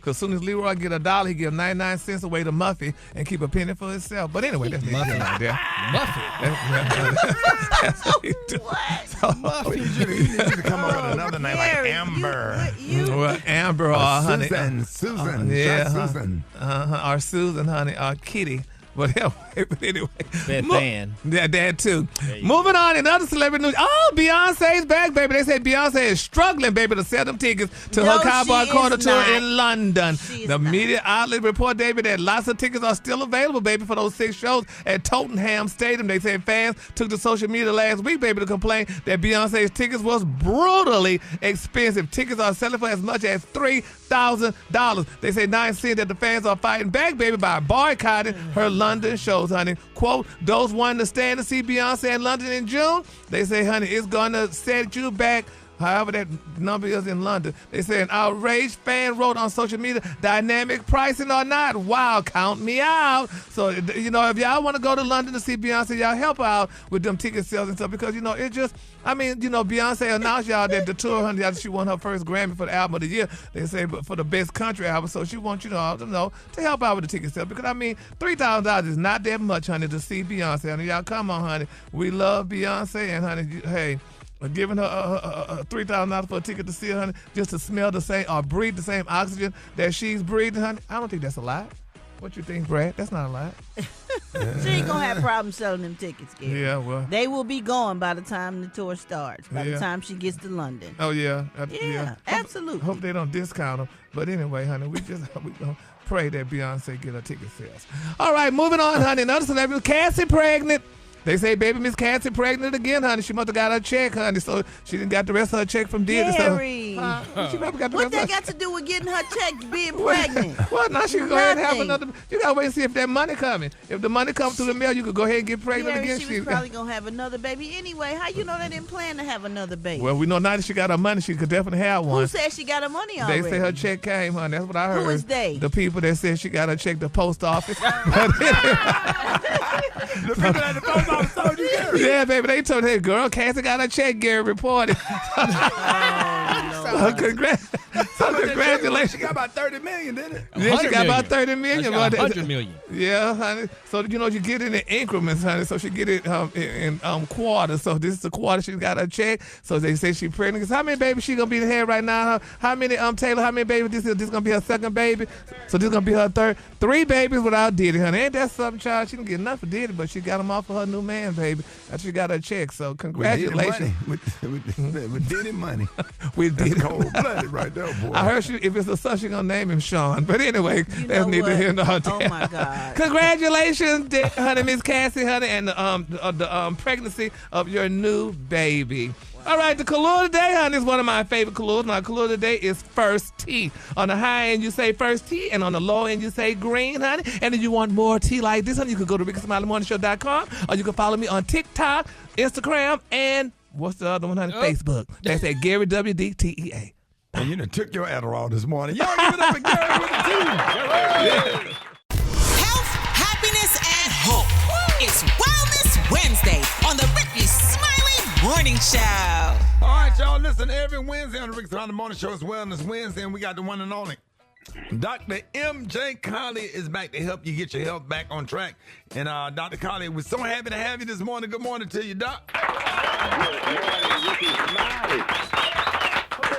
as soon as Leroy get $1, he give 99 cents away to Muffy and keep a penny for himself. But anyway, that's Muffy right there. Muffy. That's what he do. You need to come up with another name like Amber. Well, Amber or honey. Susan. Yeah. Susan. Or Susan, honey. Or Kitty. But anyway. Fan. Yeah, Dad, too. Moving on, in other celebrity news. Oh, Beyonce's back, baby. They say Beyonce is struggling, baby, to sell them tickets to her Cowboy Corner tour in London. The media outlet report, baby, that lots of tickets are still available, baby, for those 6 shows at Tottenham Stadium. They said fans took to social media last week, baby, to complain that Beyonce's tickets was brutally expensive. Tickets are selling for as much as $3,000. They say now it's seen that the fans are fighting back, baby, by boycotting her London shows, honey. Quote, those wanting to stand to see Beyonce in London in June, they say, honey, it's going to set you back. However, that number is in London. They say an outraged fan wrote on social media, dynamic pricing or not. Wow, count me out. So, if y'all want to go to London to see Beyonce, y'all help out with them ticket sales and stuff because, it just, Beyonce announced y'all that the tour, honey, after she won her first Grammy for the album of the year, they say, but for the best country album. So she wants to help out with the ticket sales because, $3,000 is not that much, honey, to see Beyonce. Honey, y'all come on, honey. We love Beyonce and, honey, hey, giving her $3,000 for a ticket to see her, honey, just to smell the same or breathe the same oxygen that she's breathing, honey. I don't think that's a lie. What you think, Brat? That's not a lie. She ain't gonna have problems selling them tickets, Gary. Yeah, well, they will be gone by the time the tour starts. By the time she gets to London. Oh yeah, absolutely. Hope they don't discount them. But anyway, honey, we gonna pray that Beyonce get her ticket sales. All right, moving on, honey. Another celebrity, Cassie, pregnant. They say, baby, Miss Cassie pregnant again, honey. She must have got her check, honey, so she didn't got the rest of her check from Disney. Gary, what that got to do with getting her check being pregnant? Well, now she can go ahead and have another. You got to wait and see if that money coming. If the money comes through the mail, you could go ahead and get pregnant again. She was probably going to have another baby anyway. How you know they didn't plan to have another baby? Well, we know now that she got her money, she could definitely have one. Who said she got her money already? They say her check came, honey. That's what I heard. Who is they? The people that said she got her check, the post office. The people at the post office told you, Gary. Yeah, baby, they told her, girl, Cassie got her check, Gary reported. So congratulations. She got about $30 million, didn't it? Yeah, she got about $30 million. $100 million. Yeah, honey. So, you get it in increments, honey. So she get it in quarters. So this is a quarter she got her check. So they say she pregnant. Because how many babies she going to be the head right now? How many, Taylor, how many babies? This going to be her second baby. So this going to be her third. 3 babies without Diddy, honey. Ain't that something, child? She didn't get enough for Diddy, but she got them off of her new man, baby. After she got her check. So congratulations. With Diddy money. With Diddy. Cold-blooded right there, boy. I heard if it's a son, she's going to name him Sean. But anyway, that's neither here nor there. Oh, my God. Congratulations, honey, Miss Cassie, honey, and the pregnancy of your new baby. All right, the color today, honey, is one of my favorite colors. My color today is First Tea. On the high end, you say First Tea, and on the low end, you say green, honey. And if you want more tea like this, honey, you can go to RickySmileyMorningShow.com, or you can follow me on TikTok, Instagram, and what's the other one, honey? Facebook. That's at Gary WDTEA. And you done took your Adderall this morning. Y'all give it up for Gary with the team. Health, happiness, and hope. It's Wellness Wednesday on the Rickey Smiley Morning Show. All right, y'all, listen, every Wednesday on the Rickey Smiley Morning Show is Wellness Wednesday, and we got the one and only Dr. M.J. Collier is back to help you get your health back on track. And Dr. Collier, we're so happy to have you this morning. Good morning to you, Doc. Good morning, Rickey Smiley.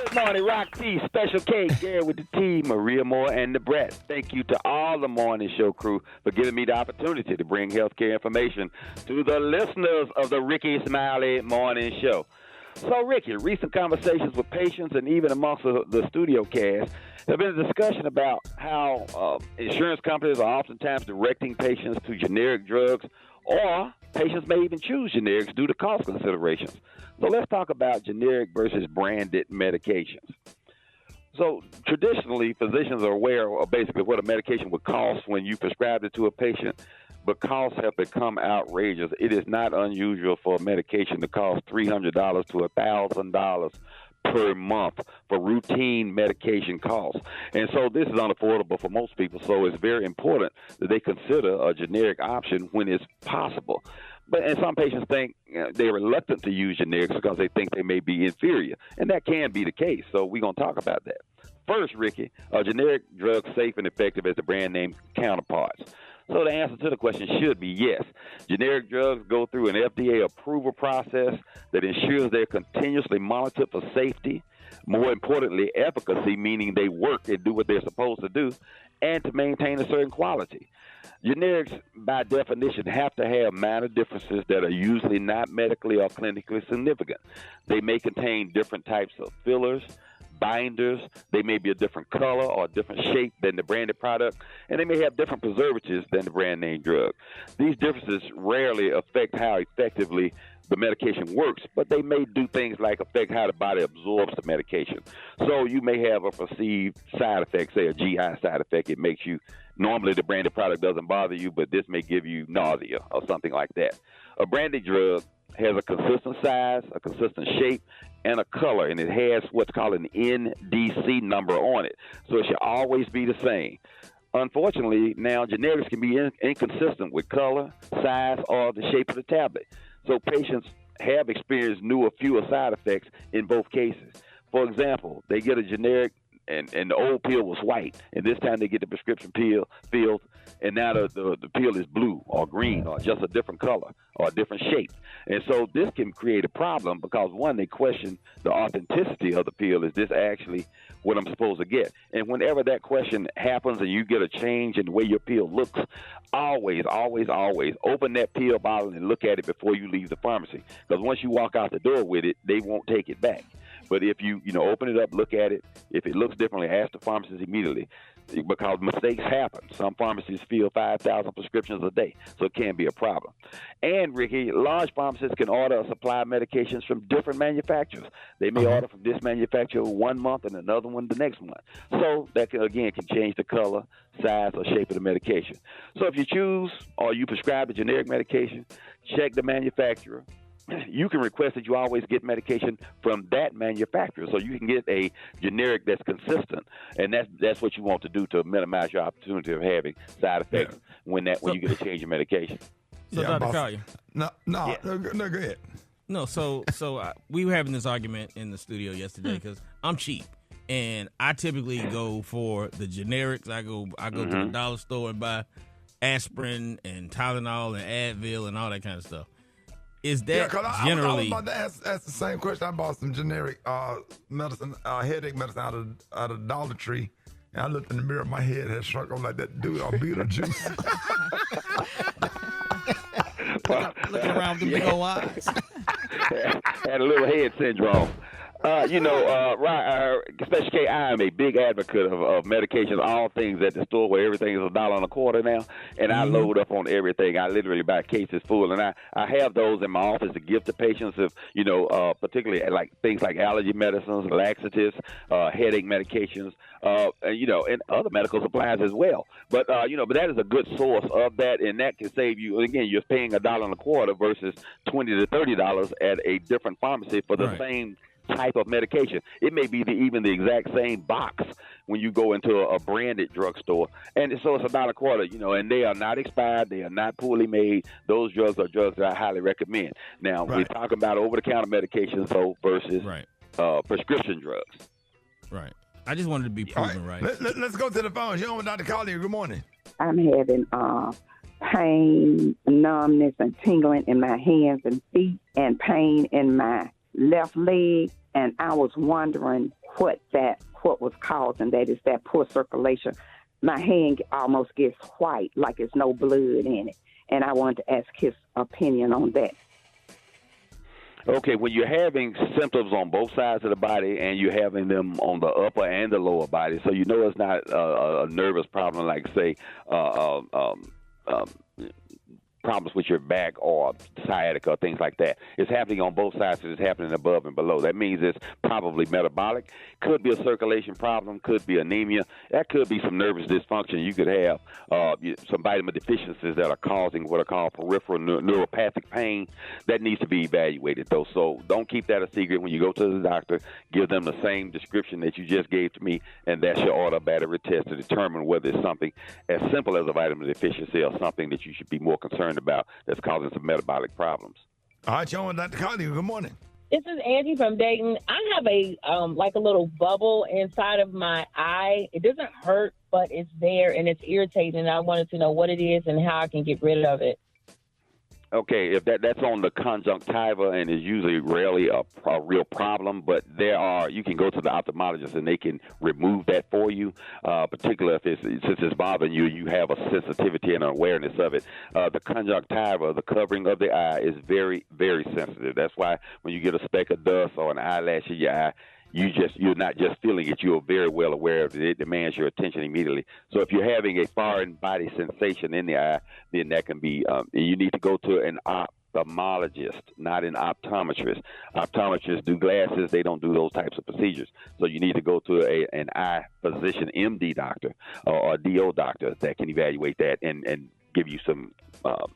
Good morning, Rock T, Special K, Gary with the team, Maria Moore, and the Brat. Thank you to all the morning show crew for giving me the opportunity to bring healthcare information to the listeners of the Rickey Smiley Morning Show. So, Ricky, recent conversations with patients and even amongst the studio cast have been a discussion about how insurance companies are oftentimes directing patients to generic drugs, or patients may even choose generics due to cost considerations. So let's talk about generic versus branded medications. So traditionally, physicians are aware of basically what a medication would cost when you prescribe it to a patient, but costs have become outrageous. It is not unusual for a medication to cost $300 to $1,000 per month for routine medication costs. And so this is unaffordable for most people, so it's very important that they consider a generic option when it's possible. And some patients think they're reluctant to use generics because they think they may be inferior, and that can be the case, so we're going to talk about that. First, Ricky, a generic drug safe and effective as the brand name counterparts. So the answer to the question should be yes. Generic drugs go through an FDA approval process that ensures they're continuously monitored for safety, more importantly, efficacy, meaning they work and do what they're supposed to do, and to maintain a certain quality. Generics, by definition, have to have minor differences that are usually not medically or clinically significant. They may contain different types of fillers, binders, they may be a different color or a different shape than the branded product, and they may have different preservatives than the brand name drug. These differences rarely affect how effectively the medication works, but they may do things like affect how the body absorbs the medication. So you may have a perceived side effect, say a GI side effect. It makes you, normally the branded product doesn't bother you, but this may give you nausea or something like that. A branded drug has a consistent size, a consistent shape, and a color, and it has what's called an NDC number on it. So it should always be the same. Unfortunately, now generics can be inconsistent with color, size, or the shape of the tablet. So patients have experienced new or fewer side effects in both cases. For example, they get a generic and the old pill was white, and this time they get the prescription pill filled, and now the pill is blue or green or just a different color or a different shape. And so this can create a problem because, one, they question the authenticity of the pill. Is this actually what I'm supposed to get? And whenever that question happens and you get a change in the way your pill looks, always open that pill bottle and look at it before you leave the pharmacy. Because once you walk out the door with it, they won't take it back. But if you open it up, look at it. If it looks differently, ask the pharmacist immediately, because mistakes happen. Some pharmacies fill 5,000 prescriptions a day, so it can be a problem. And, Ricky, large pharmacists can order or supply medications from different manufacturers. They may order from this manufacturer 1 month and another one the next month. So that, can change the color, size, or shape of the medication. So if you choose or you prescribe a generic medication, check the manufacturer. You can request that you always get medication from that manufacturer, so you can get a generic that's consistent, and that's what you want to do to minimize your opportunity of having side effects when you get a change in medication. So, Dr. Collier. No, go ahead. No, so we were having this argument in the studio yesterday because I'm cheap, and I typically go for the generics. I go to the dollar store and buy aspirin and Tylenol and Advil and all that kind of stuff. Is that generally? I was about to ask the same question. I bought some generic medicine, headache medicine out of Dollar Tree, and I looked in the mirror. My head had shrunk. I'm like that dude on Beetlejuice. Looking around with the big old eyes. Had a little head syndrome. Special K, I am a big advocate of medications, all things at the store where everything is $1.25 now, and I load up on everything. I literally buy cases full, and I have those in my office to give to patients, particularly like things like allergy medicines, laxatives, headache medications, and other medical supplies as well. But that is a good source of that, and that can save you. Again, you're paying $1.25 versus $20 to $30 at a different pharmacy for the same type of medication. It may be even the exact same box when you go into a branded drugstore, and so it's $1.25. And they are not expired. They are not poorly made. Those drugs are drugs that I highly recommend. Now we're talking about over-the-counter medications, though, versus prescription drugs. Right. I just wanted to be proven right. Let's go to the phone. You're on with Dr. Collier. Good morning. I'm having pain, numbness, and tingling in my hands and feet, and pain in my left leg, and I was wondering what was causing that. Is that poor circulation? My hand almost gets white, like there's no blood in it, and I wanted to ask his opinion on that. Okay, when you're having symptoms on both sides of the body and you're having them on the upper and the lower body, so it's not a nervous problem like, say, problems with your back or sciatica or things like that. It's happening on both sides. It's happening above and below. That means it's probably metabolic. Could be a circulation problem. Could be anemia. That could be some nervous dysfunction. You could have some vitamin deficiencies that are causing what are called peripheral neuropathic pain. That needs to be evaluated, though. So don't keep that a secret. When you go to the doctor, give them the same description that you just gave to me, and that's your order battery test to determine whether it's something as simple as a vitamin deficiency or something that you should be more concerned about that's causing some metabolic problems. All right, John, Dr. Collier, good morning. This is Angie from Dayton. I have a like a little bubble inside of my eye. It doesn't hurt, but it's there and it's irritating. And I wanted to know what it is and how I can get rid of it. Okay, if that's on the conjunctiva and is usually rarely a real problem, but you can go to the ophthalmologist and they can remove that for you, particularly since it's bothering you, you have a sensitivity and an awareness of it. The conjunctiva, the covering of the eye, is very, very sensitive. That's why when you get a speck of dust or an eyelash in your eye, you're not just feeling it, you're very well aware of it. It demands your attention immediately. So if you're having a foreign body sensation in the eye, then that can be, you need to go to an ophthalmologist, not an optometrist. Optometrists do glasses, they don't do those types of procedures. So you need to go to an eye physician, MD doctor, or a DO doctor that can evaluate that and give you some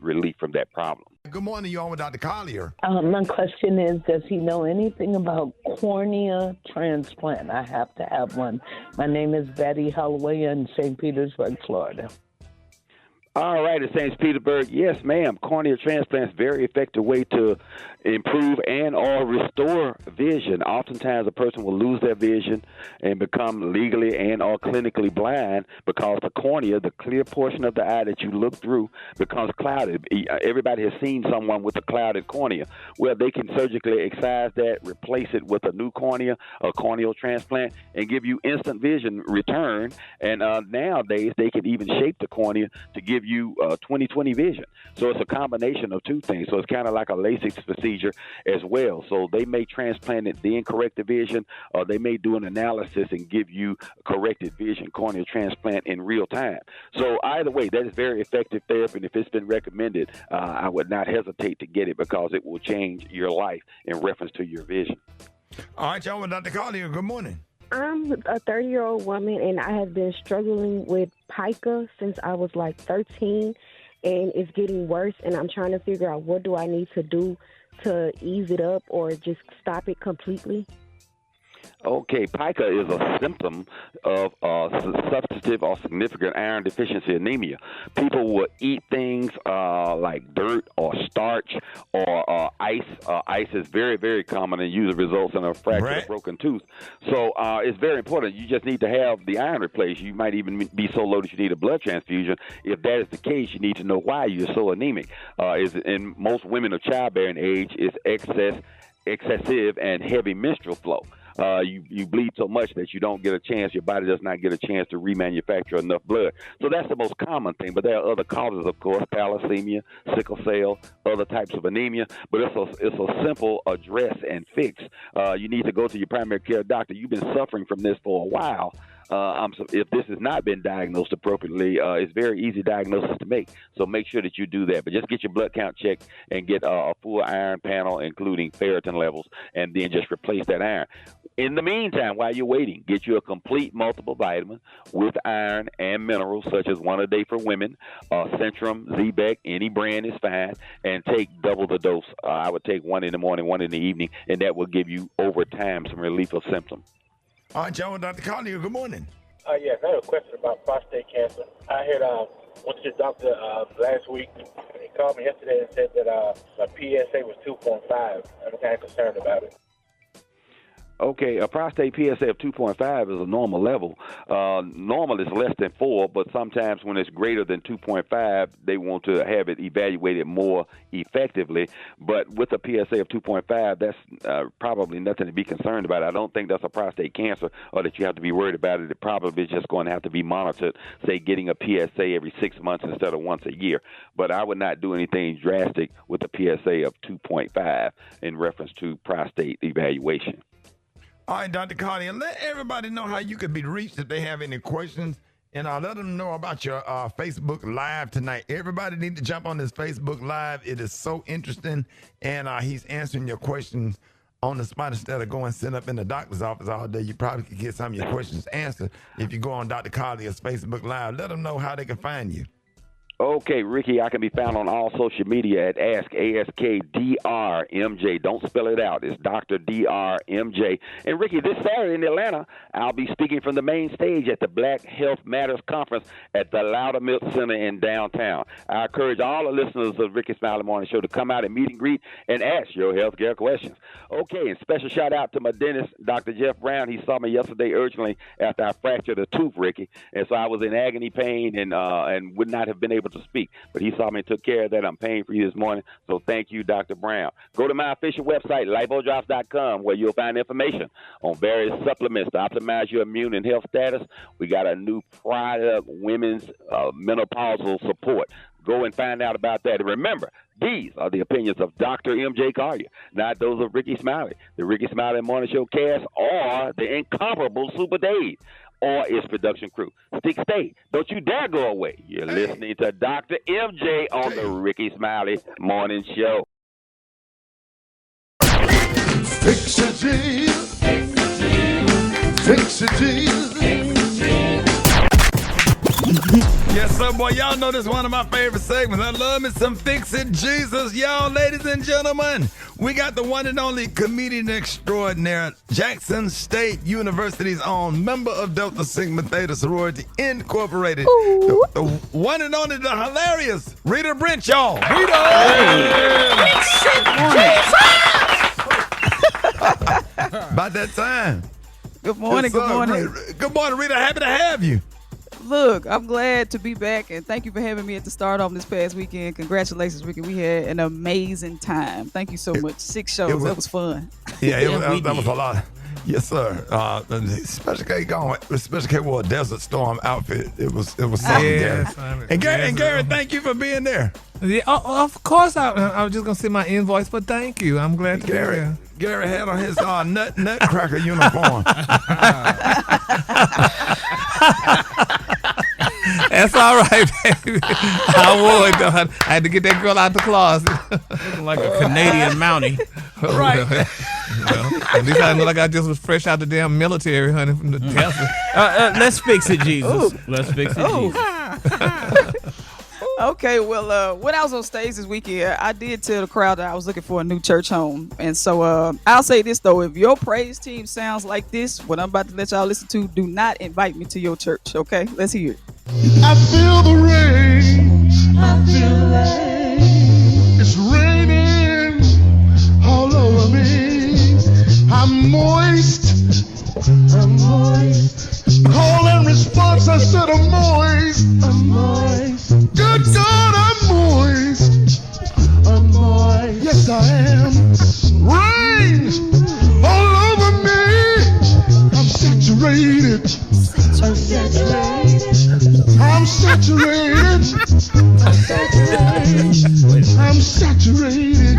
relief from that problem. Good morning, you on with Dr. Collier. My question is, does he know anything about cornea transplant? I have to have one. My name is Betty Holloway in St. Petersburg, Florida. All right, at St. Petersburg, yes, ma'am. Cornea transplants, very effective way to improve and or restore vision. Oftentimes, a person will lose their vision and become legally and or clinically blind because the cornea, the clear portion of the eye that you look through, becomes clouded. Everybody has seen someone with a clouded cornea. Well, they can surgically excise that, replace it with a new cornea, a corneal transplant, and give you instant vision return. And nowadays, they can even shape the cornea to give you 20/20 vision. So it's a combination of two things. So it's kind of like a LASIK procedure as well. So they may transplant it, then correct the vision, or they may do an analysis and give you corrected vision, corneal transplant in real time. So either way, that is very effective therapy. And if it's been recommended, I would not hesitate to get it because it will change your life in reference to your vision. All right, y'all, with Dr. Collier, good morning. I'm a 30-year-old woman, and I have been struggling with pica since I was like 13, and it's getting worse, and I'm trying to figure out what do I need to do to ease it up or just stop it completely. Okay, pica is a symptom of substantive or significant iron deficiency anemia. People will eat things like dirt or starch or ice. Ice is very, very common and usually results in a fractured or broken tooth. So it's very important. You just need to have the iron replaced. You might even be so low that you need a blood transfusion. If that is the case, you need to know why you're so anemic. In most women of childbearing age, it's excessive and heavy menstrual flow. You bleed so much that you don't get a chance, your body does not get a chance to remanufacture enough blood. So that's the most common thing, but there are other causes, of course, thalassemia, sickle cell, other types of anemia, but it's a simple address and fix. You need to go to your primary care doctor. You've been suffering from this for a while. If this has not been diagnosed appropriately, it's very easy diagnosis to make. So make sure that you do that. But just get your blood count checked and get a full iron panel, including ferritin levels, and then just replace that iron. In the meantime, while you're waiting, get you a complete multiple vitamin with iron and minerals, such as one a day for women, Centrum, Z-Bec, any brand is fine, and take double the dose. I would take one in the morning, one in the evening, and that will give you, over time, some relief of symptoms. All right, John, Dr. Collier, good morning. Yes, I have a question about prostate cancer. I had went to the doctor last week. He called me yesterday and said that my PSA was 2.5. I'm kind of concerned about it. Okay, a prostate PSA of 2.5 is a normal level. Normal is less than 4, but sometimes when it's greater than 2.5, they want to have it evaluated more effectively. But with a PSA of 2.5, that's probably nothing to be concerned about. I don't think that's a prostate cancer or that you have to be worried about it. It probably is just going to have to be monitored, say getting a PSA every 6 months instead of once a year. But I would not do anything drastic with a PSA of 2.5 in reference to prostate evaluation. All right, Dr. Collier, let everybody know how you can be reached if they have any questions, and I'll let them know about your Facebook Live tonight. Everybody need to jump on this Facebook Live. It is so interesting, and he's answering your questions on the spot instead of going sit up in the doctor's office all day. You probably could get some of your questions answered if you go on Dr. Collier's Facebook Live. Let them know how they can find you. Okay, Ricky, I can be found on all social media at AskDrMJ. Don't spell it out. It's Dr. DRMJ. And Ricky, this Saturday in Atlanta, I'll be speaking from the main stage at the Black Health Matters Conference at the Loudermilk Center in downtown. I encourage all the listeners of Rickey Smiley Morning Show to come out and meet and greet and ask your healthcare questions. Okay, and special shout out to my dentist, Dr. Jeff Brown. He saw me yesterday urgently after I fractured a tooth, Ricky, and so I was in agony pain and would not have been able to speak. But he saw me and took care of that. I'm paying for you this morning, so thank you, Dr. Brown. Go to my official website, lifodrops.com, where you'll find information on various supplements to optimize your immune and health status. We got a new product, women's menopausal support. Go and find out about that. And remember, these are the opinions of Dr. M.J. Collier, not those of Rickey Smiley, the Rickey Smiley Morning Show cast, or the incomparable Super Dave, or its production crew. Stay. Don't you dare go away. You're listening to Dr. M.J. on the Rickey Smiley Morning Show. Fix it, Jesus. Fix it, Jesus. Yes, sir, boy. Y'all know this is one of my favorite segments. I love me some Fix It Jesus. Y'all, ladies and gentlemen, we got the one and only comedian extraordinaire, Jackson State University's own member of Delta Sigma Theta Sorority Incorporated. The one and only, the hilarious Rita Brent, y'all. Rita! About that time. Good morning, good morning. Good morning, Rita. Happy to have you. Look, I'm glad to be back, and thank you for having me at the start of this past weekend. Congratulations, Ricky. We had an amazing time. Thank you so much. 6 shows. That was fun. Yeah, that was a lot. Yes, sir. Special K wore a Desert Storm outfit. It was something. Yes, and Gary, thank you for being there. Yeah, of course. I was just gonna say my invoice, but thank you. I'm glad to be here. Gary had on his nutcracker uniform. That's all right, baby. I would. I had to get that girl out the closet. Looking like a Canadian Mountie. Right. At least I know like I just was fresh out the damn military, honey, from the Tesla. Let's fix it, Jesus. Ooh. Let's fix it, Jesus. Okay, well, when I was on stage this weekend, I did tell the crowd that I was looking for a new church home. And so I'll say this, though. If your praise team sounds like this, what I'm about to let y'all listen to, do not invite me to your church, okay? Let's hear it. I feel the rain. I feel the rain. It's raining all over me. I'm moist. I'm moist. Call and response, I said I'm moist. I'm moist. Good God, I'm moist. I'm moist. Yes, I am. Rain all over me. I'm saturated. I'm saturated. I'm saturated. I'm saturated. I'm saturated.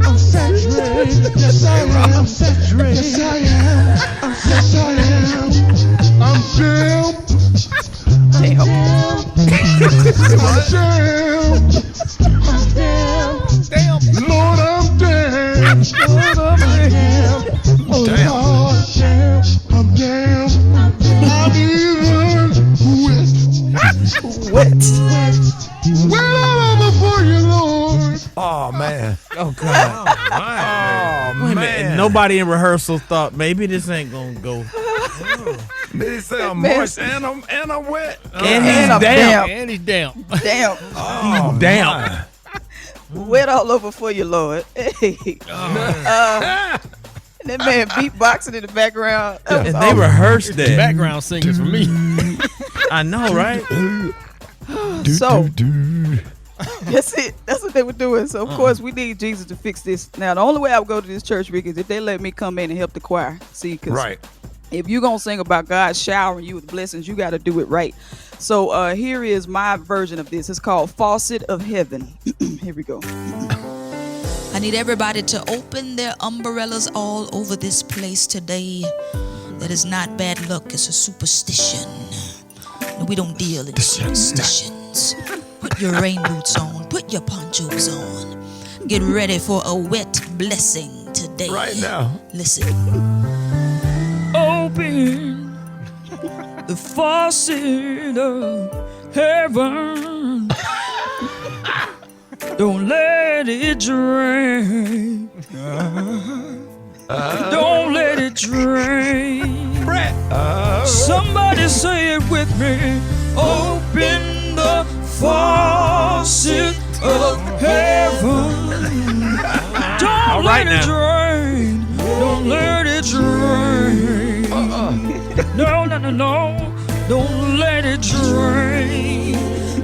I'm saturated. Yes, I am. I'm saturated. Yes, I am. Yes, I am. I'm damn. Damn. I'm damn. Damn. Lord, I'm damn. Lord, I'm damn. Oh, Lord, damn. I'm damn. I'm even wet all over for you, Lord. Oh, man. Oh, God. Wait a minute. Nobody in rehearsal thought maybe this ain't going to go. Did he say I'm moist and I'm wet? And he's damn. And he's damn. Damn. Oh, damn. Wet all over for you, Lord. Hey. That man beatboxing in the background. And they rehearsed that. Background singers for me. I know, right? So that's it. That's what they were doing. So of course we need Jesus to fix this. Now the only way I would go to this church, Rick, is if they let me come in and help the choir. See, because if you're gonna sing about God showering you with blessings, you got to do it right. So here is my version of this. It's called Faucet of Heaven. Here we go. I need everybody to open their umbrellas all over this place today. That is not bad luck, it's a superstition. We don't deal in superstitions. Put your rain boots on, put your ponchos on. Get ready for a wet blessing today. Right now. Listen. Open the faucet of heaven. Don't let it drain. Don't let it drain. Brat. Somebody say it with me. Open the faucet of heaven. Don't let it drain. Don't let it drain. No, no, no, no. Don't let it drain.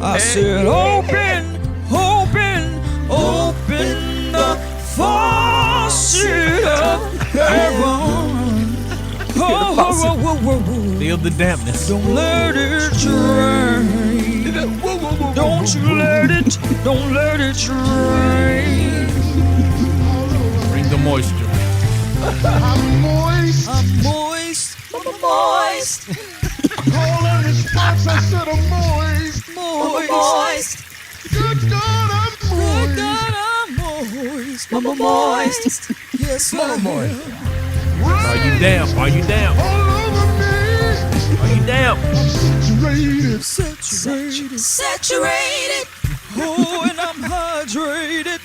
I said open, open, open the faucet of heaven. Feel the dampness. Don't let it drain. Don't you let it, don't let it drain. Bring the moisture. I'm moist. I'm moist. I'm moist. All in the spots, I said I'm moist. Moist. Good God, I'm moist. Good God, I'm moist. I'm moist. Yes, I'm moist. Are you damp? Are you damp? All over me. Are you damp? Saturated. Saturated. Saturated. Oh, and I'm hydrated.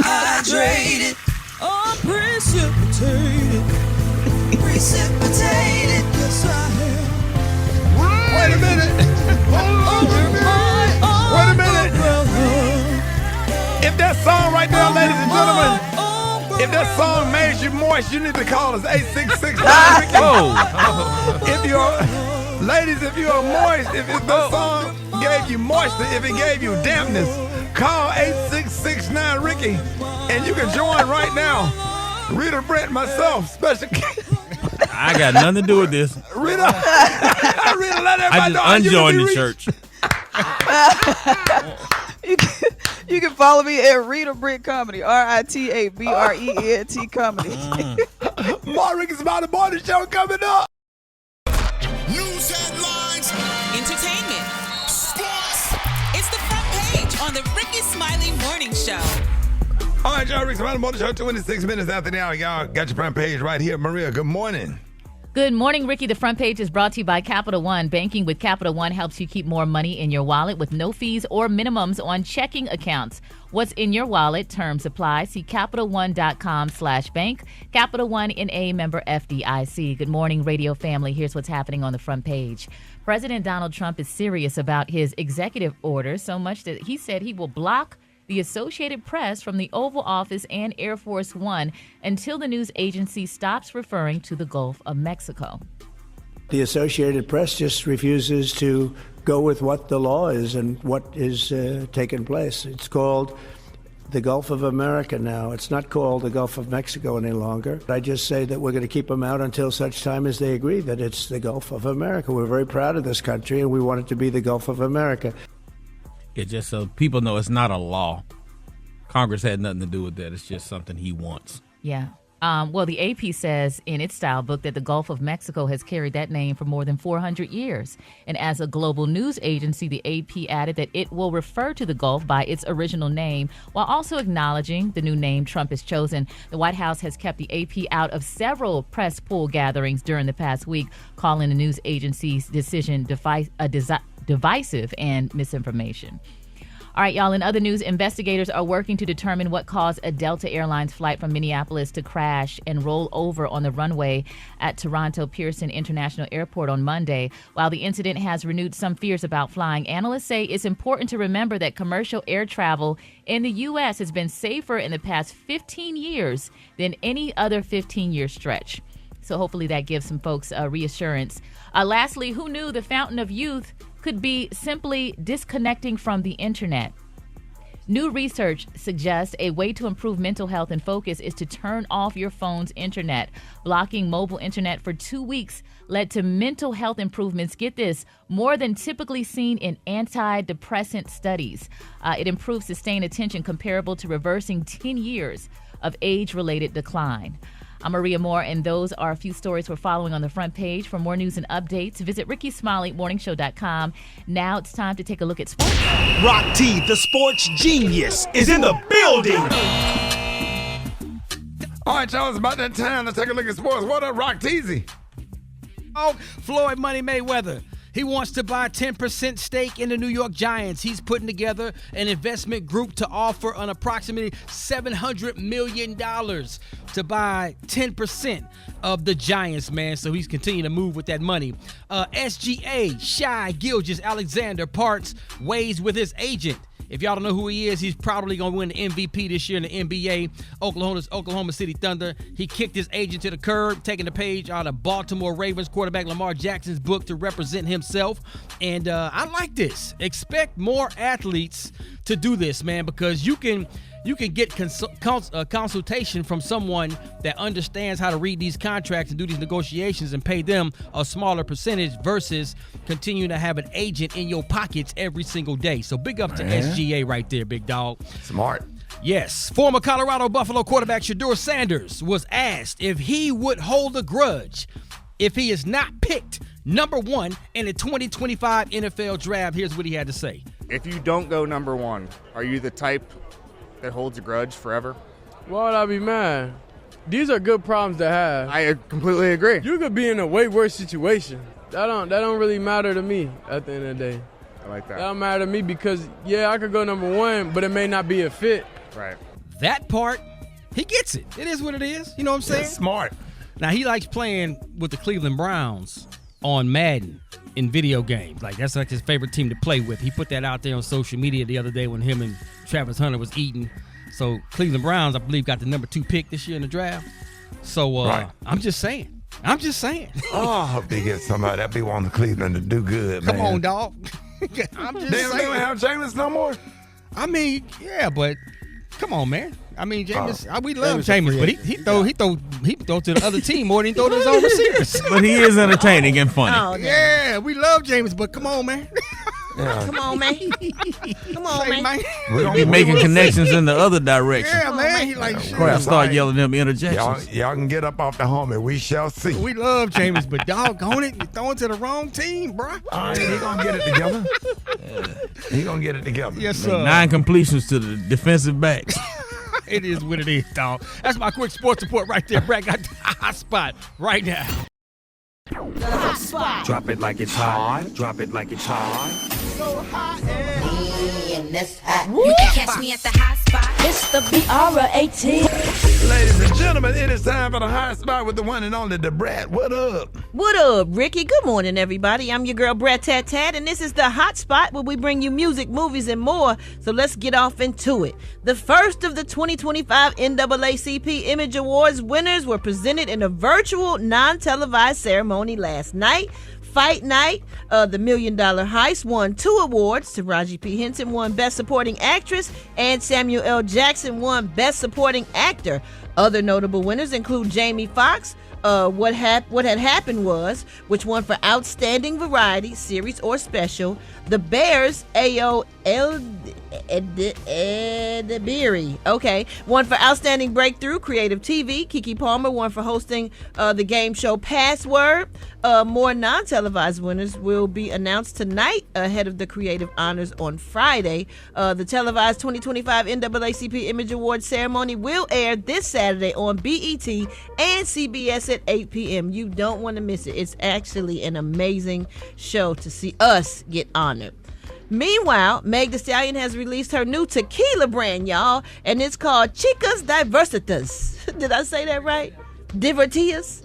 Hydrated. I'm precipitated. Precipitated. Yes, I am. Wait a minute. Wait a minute. If that song right there, ladies and gentlemen, if that song made you moist, you need to call us 866. If you're, ladies, if you're moist, if the song gave you moisture, if it gave you dampness, call 866-9-RICKY, and you can join right now. Rita, Brent, myself, special. I got nothing to do with this. Rita, let everybody know. I just unjoined the church. You can follow me at Rita Brent Comedy, RITABRENT Comedy. More Rickey Smiley Morning Show coming up. News headlines, entertainment, sports. It's the front page on the Rickey Smiley Morning Show. All right, y'all, Rickey Smiley Morning Show, 26 minutes after the hour. Y'all got your front page right here. Maria, good morning. Good morning, Ricky. The front page is brought to you by Capital One. Banking with Capital One helps you keep more money in your wallet with no fees or minimums on checking accounts. What's in your wallet? Terms apply. See CapitalOne.com/bank. Capital One NA member FDIC. Good morning, radio family. Here's what's happening on the front page. President Donald Trump is serious about his executive order, so much that he said he will block the Associated Press from the Oval Office and Air Force One until the news agency stops referring to the Gulf of Mexico. The Associated Press just refuses to go with what the law is and what is taking place. It's called the Gulf of America now. It's not called the Gulf of Mexico any longer. I just say that we're going to keep them out until such time as they agree that it's the Gulf of America. We're very proud of this country, and we want it to be the Gulf of America. Yeah, just so people know it's not a law. Congress had nothing to do with that. It's just something he wants. Yeah. Well, the AP says in its style book that the Gulf of Mexico has carried that name for more than 400 years. And as a global news agency, the AP added that it will refer to the Gulf by its original name while also acknowledging the new name Trump has chosen. The White House has kept the AP out of several press pool gatherings during the past week, calling the news agency's decision divisive and misinformation. All right, y'all, in other news, investigators are working to determine what caused a Delta Airlines flight from Minneapolis to crash and roll over on the runway at Toronto Pearson International Airport on Monday. While the incident has renewed some fears about flying, analysts say it's important to remember that commercial air travel in the U.S. has been safer in the past 15 years than any other 15-year stretch. So hopefully that gives some folks reassurance. Lastly, who knew the fountain of youth could be simply disconnecting from the internet? New research suggests a way to improve mental health and focus is to turn off your phone's internet. Blocking mobile internet for 2 weeks led to mental health improvements, get this, more than typically seen in antidepressant studies. It improves sustained attention comparable to reversing 10 years of age-related decline. I'm Maria Moore, and those are a few stories we're following on the front page. For more news and updates, visit RickeySmileyMorningShow.com. Now it's time to take a look at sports. Rock T, the sports genius, is in the building. All right, y'all, it's about that time to take a look at sports. What up, Rock Teasy? Oh, Floyd Money Mayweather. He wants to buy 10% stake in the New York Giants. He's putting together an investment group to offer an approximately $700 million to buy 10% of the Giants, man. So he's continuing to move with that money. SGA, Shai Gilgeous-Alexander, parts ways with his agent. If y'all don't know who he is, he's probably going to win the MVP this year in the NBA. Oklahoma City Thunder. He kicked his agent to the curb, taking the page out of Baltimore Ravens quarterback Lamar Jackson's book to represent himself. And I like this. Expect more athletes to do this, man, because you can get consultation from someone that understands how to read these contracts and do these negotiations and pay them a smaller percentage versus continuing to have an agent in your pockets every single day. So big up to SGA right there, big dog. Smart. Yes. Former Colorado Buffalo quarterback Shedeur Sanders was asked if he would hold a grudge if he is not picked number 1 in the 2025 NFL draft. Here's what he had to say. If you don't go number 1, are you the type that holds a grudge forever? Why would I be mad? These are good problems to have. I completely agree. You could be in a way worse situation. That don't really matter to me at the end of the day. I like that. That don't matter to me because, I could go number 1, but it may not be a fit. Right. That part, he gets it. It is what it is. You know what I'm saying? That's smart. Now, he likes playing with the Cleveland Browns on Madden in video games. That's like his favorite team to play with. He put that out there on social media the other day when him and Travis Hunter was eating. So Cleveland Browns, I believe, got the number 2 pick this year in the draft. So right. I'm just saying. Oh, I hope they get somebody that be wanting Cleveland to do good, man. Come on, dog. I'm just saying. They don't have Jameis no more? I mean, yeah, but come on, man. I mean, Jameis, we love Jameis, but he throw to the other team more than he throw to his own receivers. But he is entertaining and funny. Oh, yeah, we love Jameis, but come on, man. Yeah. Come on, man. Come on, man. He's making connections in the other direction. Yeah, man. He like, shit. I start yelling them interjections. Y'all can get up off the homie. We shall see. We love Jameis, but doggone it, you're throwing to the wrong team, bro. All right, he gonna get it together. He gonna get it together. Yes, sir. 9 completions to the defensive backs. It is what it is, dog. That's my quick sports report right there. Brad got the hot spot right now. The hot spot. Drop it like it's hot. Drop it like it's hot. So hot and that's hot. You can catch me at the hot spot. It's the BR18. Ladies and gentlemen, it is time for the hot spot with the one and only the Brat. What up? What up, Ricky? Good morning, everybody. I'm your girl, Brat Tat Tat, and this is the hot spot where we bring you music, movies, and more. So let's get off into it. The first of the 2025 NAACP Image Awards winners were presented in a virtual, non-televised ceremony last night. Fight Night, The $1 Million Heist, won 2 awards. Taraji P. Henson won Best Supporting Actress, and Samuel L. Jackson won Best Supporting Actor. Other notable winners include Jamie Foxx, What Had Happened Was, which won for Outstanding Variety, Series, or Special. The Bears, A.O. Edebiri, won for Outstanding Breakthrough, Creative TV. Keke Palmer won for hosting the game show Password. More non-televised winners will be announced tonight ahead of the Creative Honors on Friday. The televised 2025 NAACP Image Awards ceremony will air this Saturday on BET and CBS at 8 p.m. You don't want to miss it. It's actually an amazing show to see us get honored. Meanwhile, Meg Thee Stallion has released her new tequila brand, y'all, and it's called Chicas Diversitas. Did I say that right? Divertidas?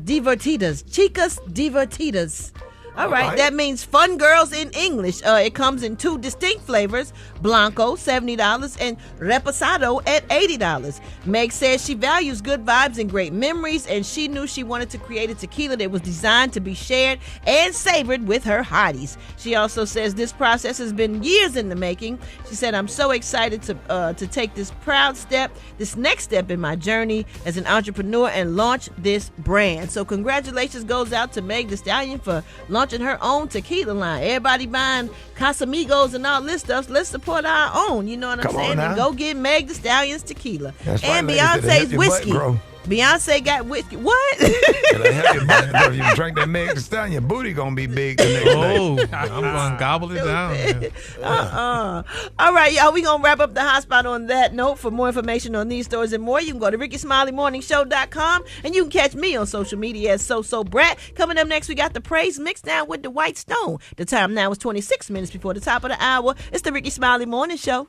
Chicas Divertidas. All right, that means fun girls in English. It comes in 2 distinct flavors, Blanco, $70, and Reposado at $80. Meg says she values good vibes and great memories, and she knew she wanted to create a tequila that was designed to be shared and savored with her hotties. She also says this process has been years in the making. She said, I'm so excited to take this this next step in my journey as an entrepreneur and launch this brand. So congratulations goes out to Meg Thee Stallion for launching her own tequila line. Everybody buying Casamigos and all this stuff. Let's support our own. You know what I'm saying? And go get Meg Thee Stallion's tequila. That's and right, Beyonce's whiskey. Beyonce got whiskey. What? If you drink that Meg Thee Stallion, your booty gonna be big the next day. I'm gonna gobble it down. All right, y'all. We gonna wrap up the hot spot on that note. For more information on these stories and more, you can go to RickySmileyMorningShow.com, and you can catch me on social media as So Brat. Coming up next, we got the praise mix down with the White Stone. The time now is 26 minutes before the top of the hour. It's the Rickey Smiley Morning Show.